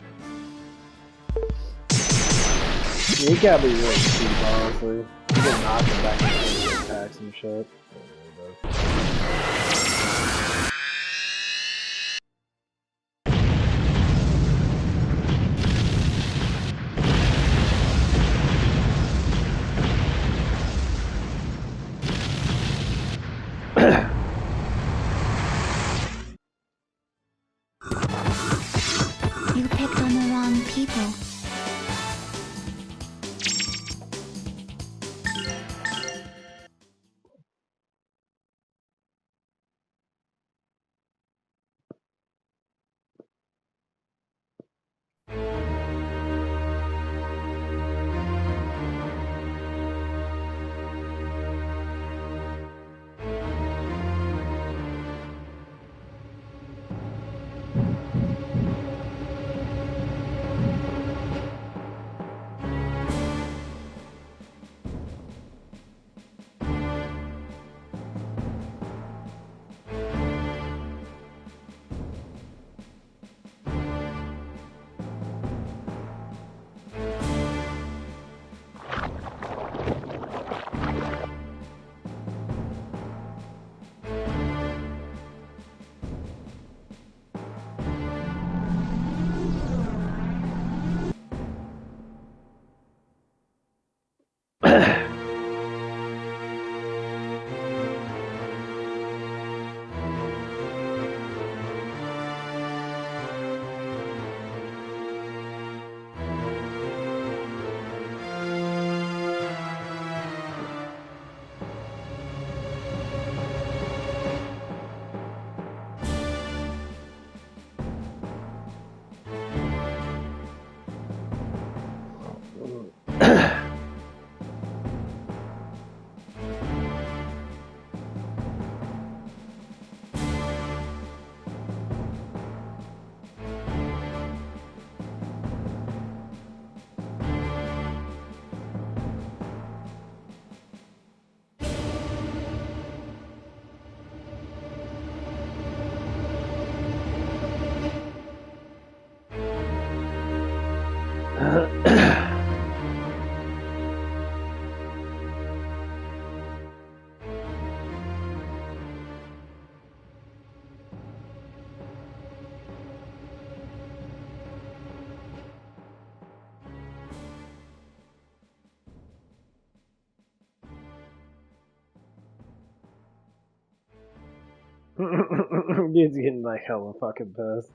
You gotta be really cheap, honestly. You can knock him back into attacks and shit. You picked on the wrong people. Dude's getting like hella fucking pissed.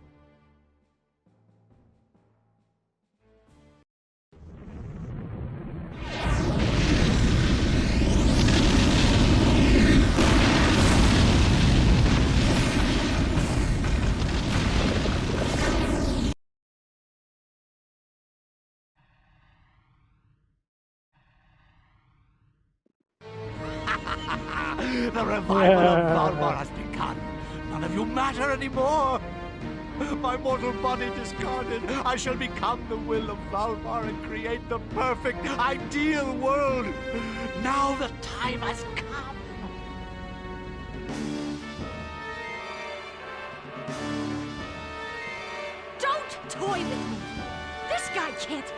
The revival of Valmar has begun. None of you matter anymore. My mortal body discarded, I shall become the will of Valmar and create the perfect, ideal world. Now the time has come. Don't toy with me! This guy can't...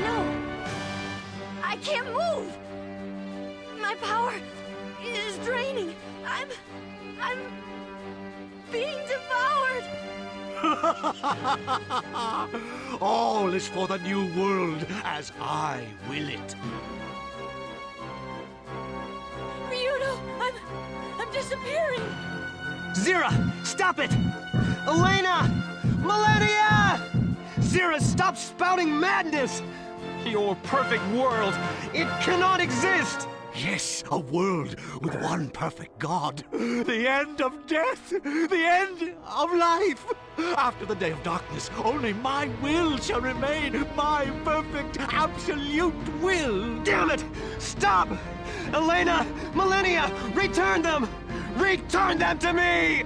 No! I can't move! My power is draining. I'm being devoured! All is for the new world as I will it. Ryudo, I'm disappearing! Zira, stop it! Elena! Millennia! Zira, stop spouting madness! Your perfect world, it cannot exist! Yes, a world with one perfect God. The end of death. The end of life. After the day of darkness, only my will shall remain. My perfect, absolute will. Damn it! Stop! Elena! Millennia! Return them! Return them to me!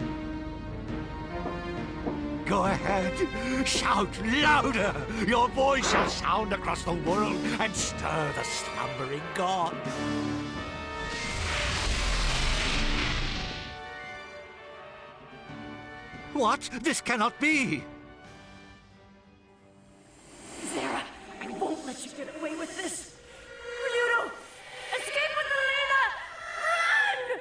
Go ahead. Shout louder. Your voice shall sound across the world and stir the slumbering God. What? This cannot be! Zara, I won't let you get away with this! Ryudo! Escape with Elena! Run!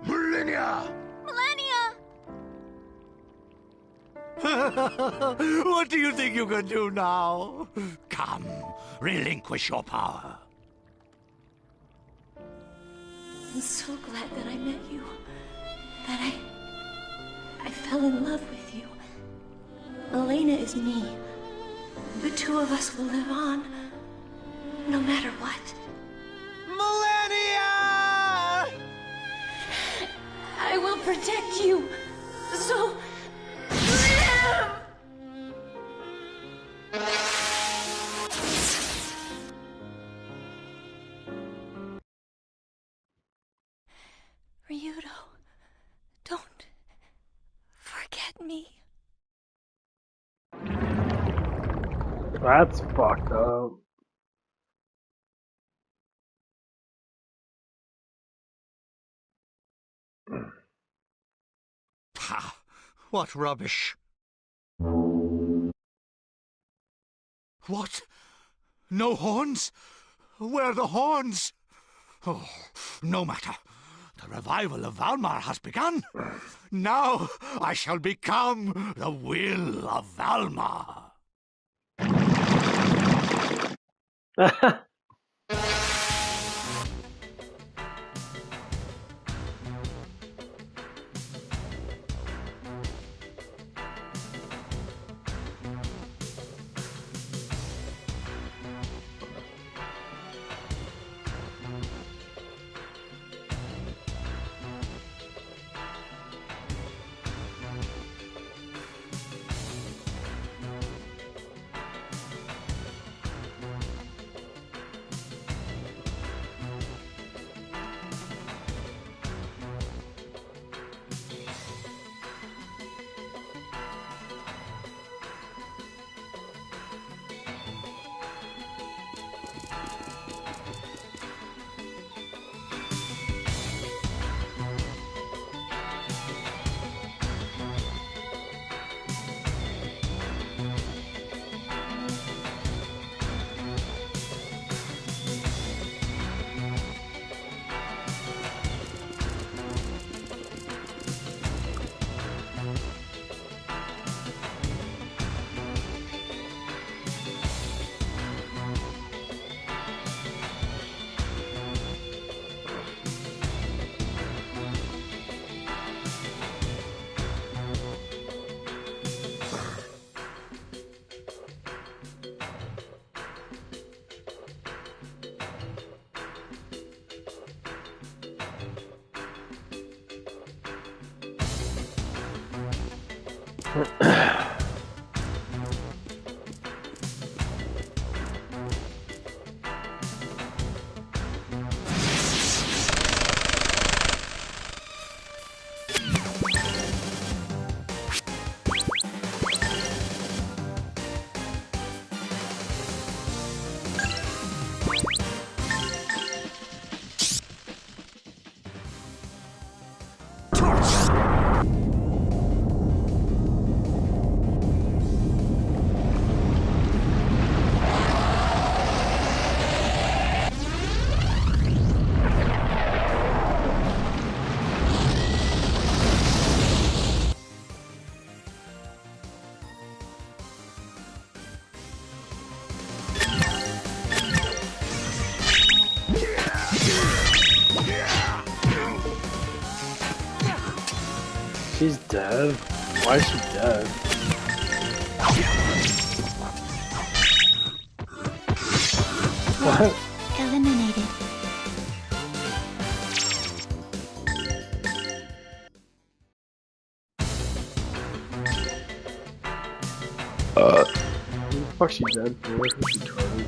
Millennia! Millennia! What do you think you can do now? Come, relinquish your power. I'm so glad that I met you. That I fell in love with you. Elena is me. The two of us will live on, no matter what. Millennia! I will protect you. So live! Ryudo, don't forget me. That's fucked up. Pah! What rubbish! What? No horns? Where are the horns? Oh, no matter. The revival of Valmar has begun. Now I shall become the will of Valmar. She's dead? Why is she dead? What? Eliminated. What the fuck she dead for? Who's retarded?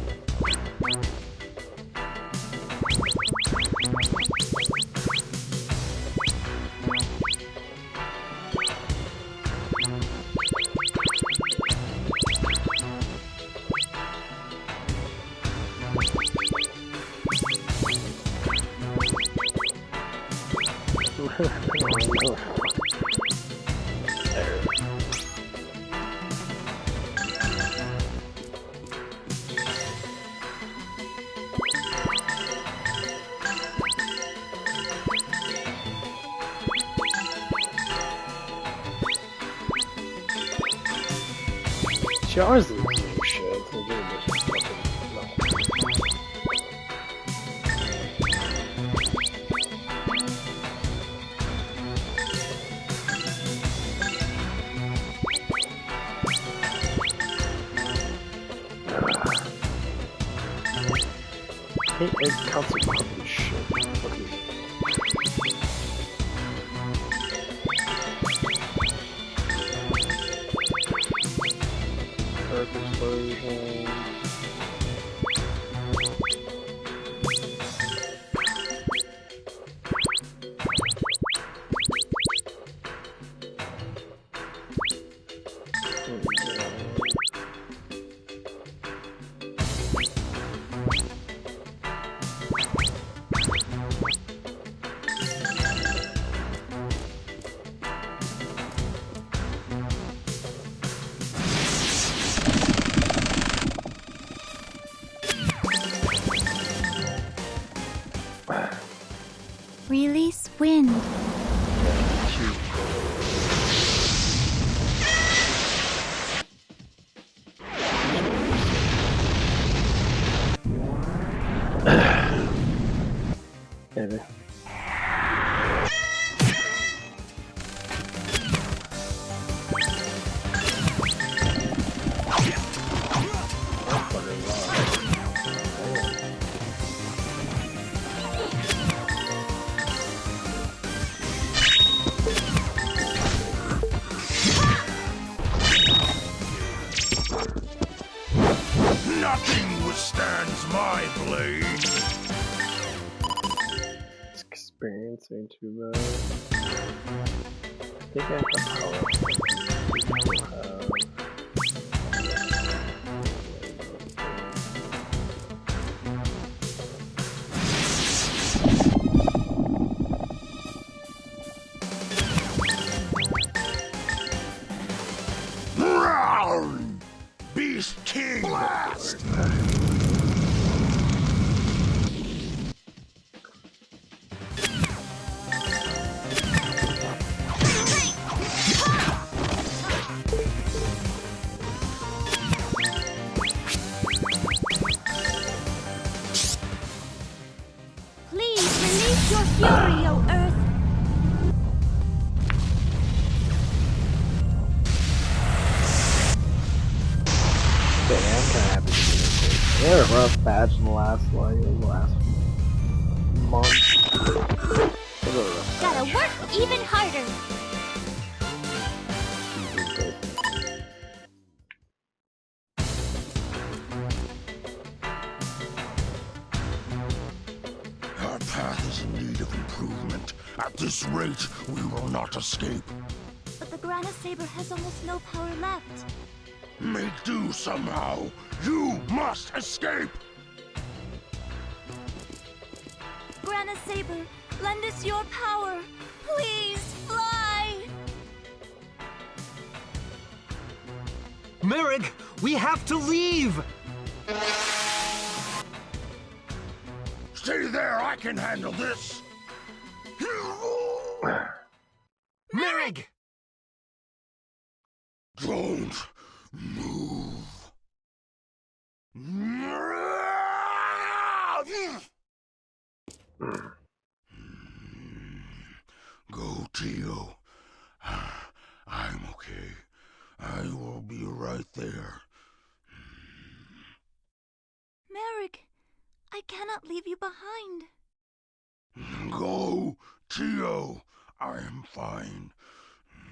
She always loses her shit. So give it this fucking no. I hate egg counts of fucking shit. Fucking Earth explosion. Release wind. Maybe. Nothing withstands my blade. Experience ain't too bad. I think I have the power. Round! Beast King! Blast! Please release your fury, O Earth. Damn, kind of happy to see this. They had a rough patch in the last month. Gotta work even harder. path is in need of improvement. At this rate, we will not escape. But the Granite Saber has almost no power left. Make do somehow. You must escape! Granite Saber, lend us your power. Please, fly! Merrick, we have to leave! Stay there, I can handle this! Merrick! Don't move. Go, Tio. I'm okay. I will be right there. Merrick, I cannot leave you behind. Go, Tio. I am fine.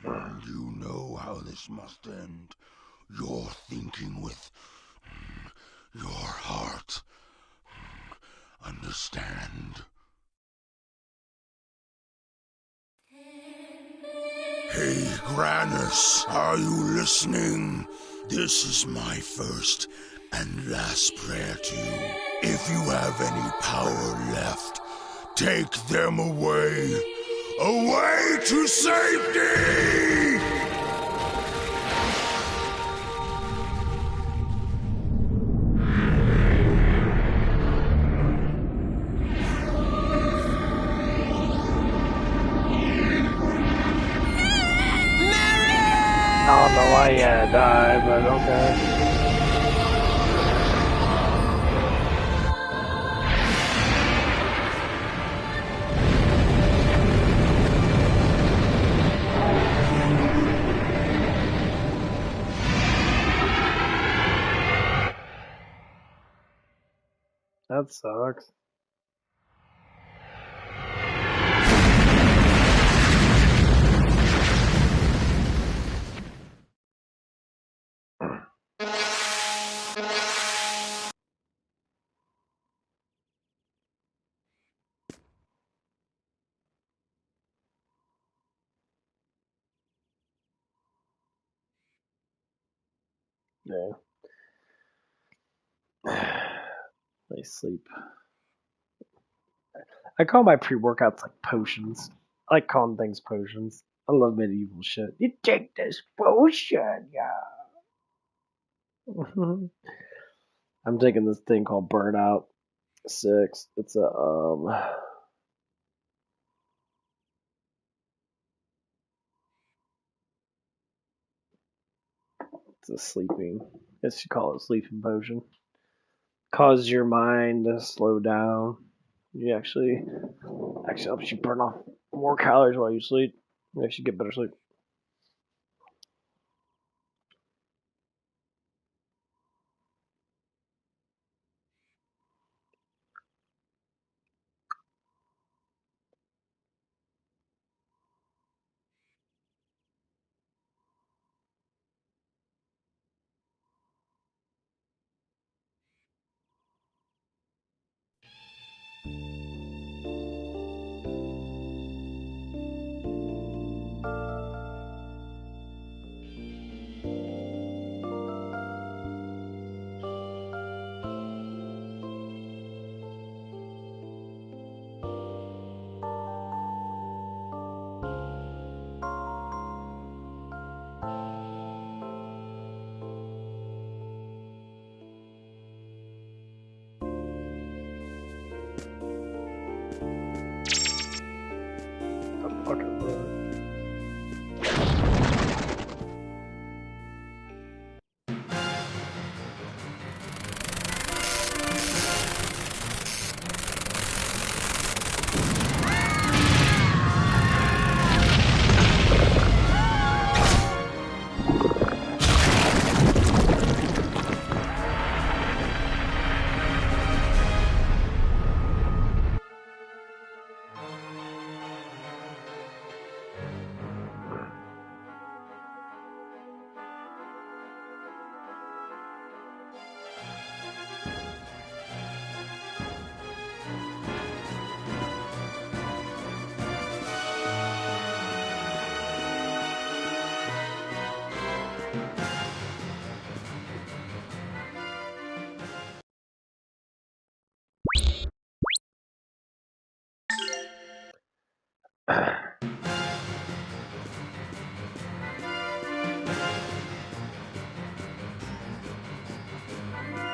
You know how this must end. You're thinking with your heart. Understand? Hey, Granus, are you listening? This is my first and last prayer to you. If you have any power left, take them away. Away to safety! I don't know why he had to die, but okay. That sucks. Yeah. They sleep. I call my pre-workouts like potions. I like calling things potions. I love medieval shit. You take this potion, yeah. I'm taking this thing called Burnout 6. It's a sleeping. I guess you call it a sleeping potion. Causes your mind to slow down. You actually helps you burn off more calories while you sleep. You actually get better sleep.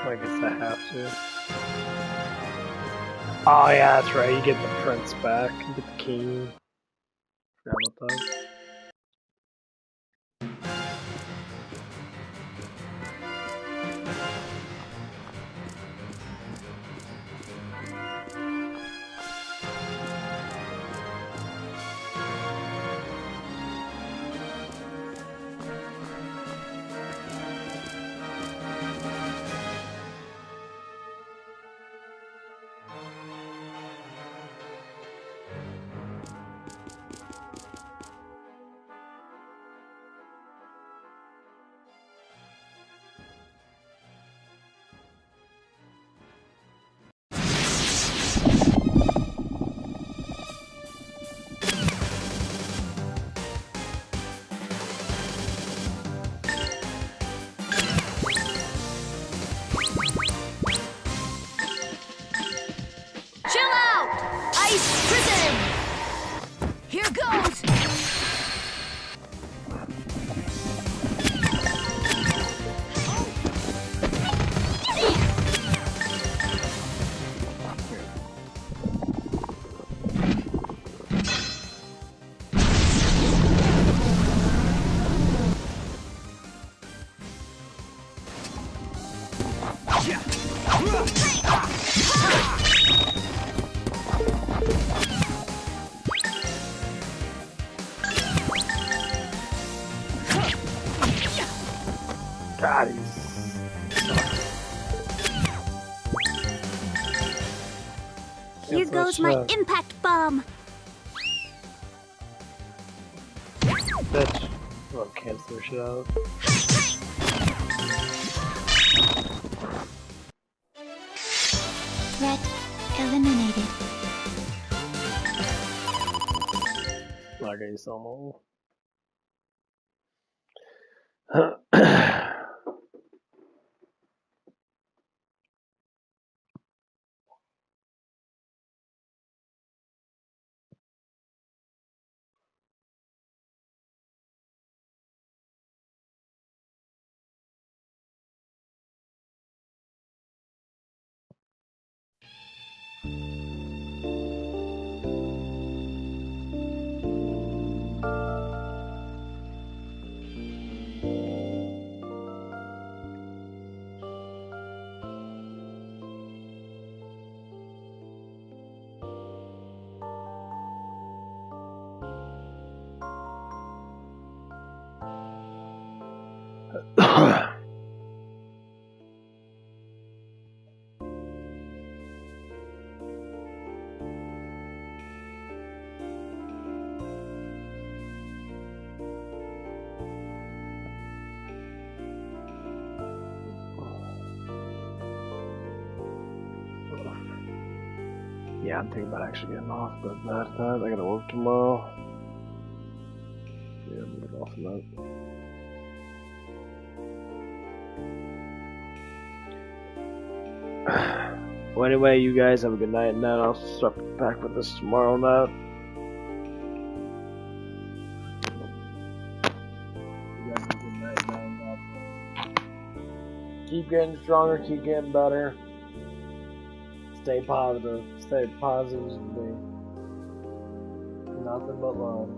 I guess I have to. Oh yeah, that's right. You get the prince back. You get the king. Forgot about that. Chill out! Ice prison! Here goes! God, Here goes my impact bomb! Bitch. Oh, cancel their shit out. Threat eliminated. Not gonna sell more. Yeah, I'm thinking about actually getting off, but not that. I gotta work tomorrow. Yeah, I'm gonna get off of that. Well, anyway, you guys have a good night, and then I'll start back with this tomorrow night. You guys have a good night, and keep getting stronger, keep getting better. Stay positive. Stay positive. Nothing but love.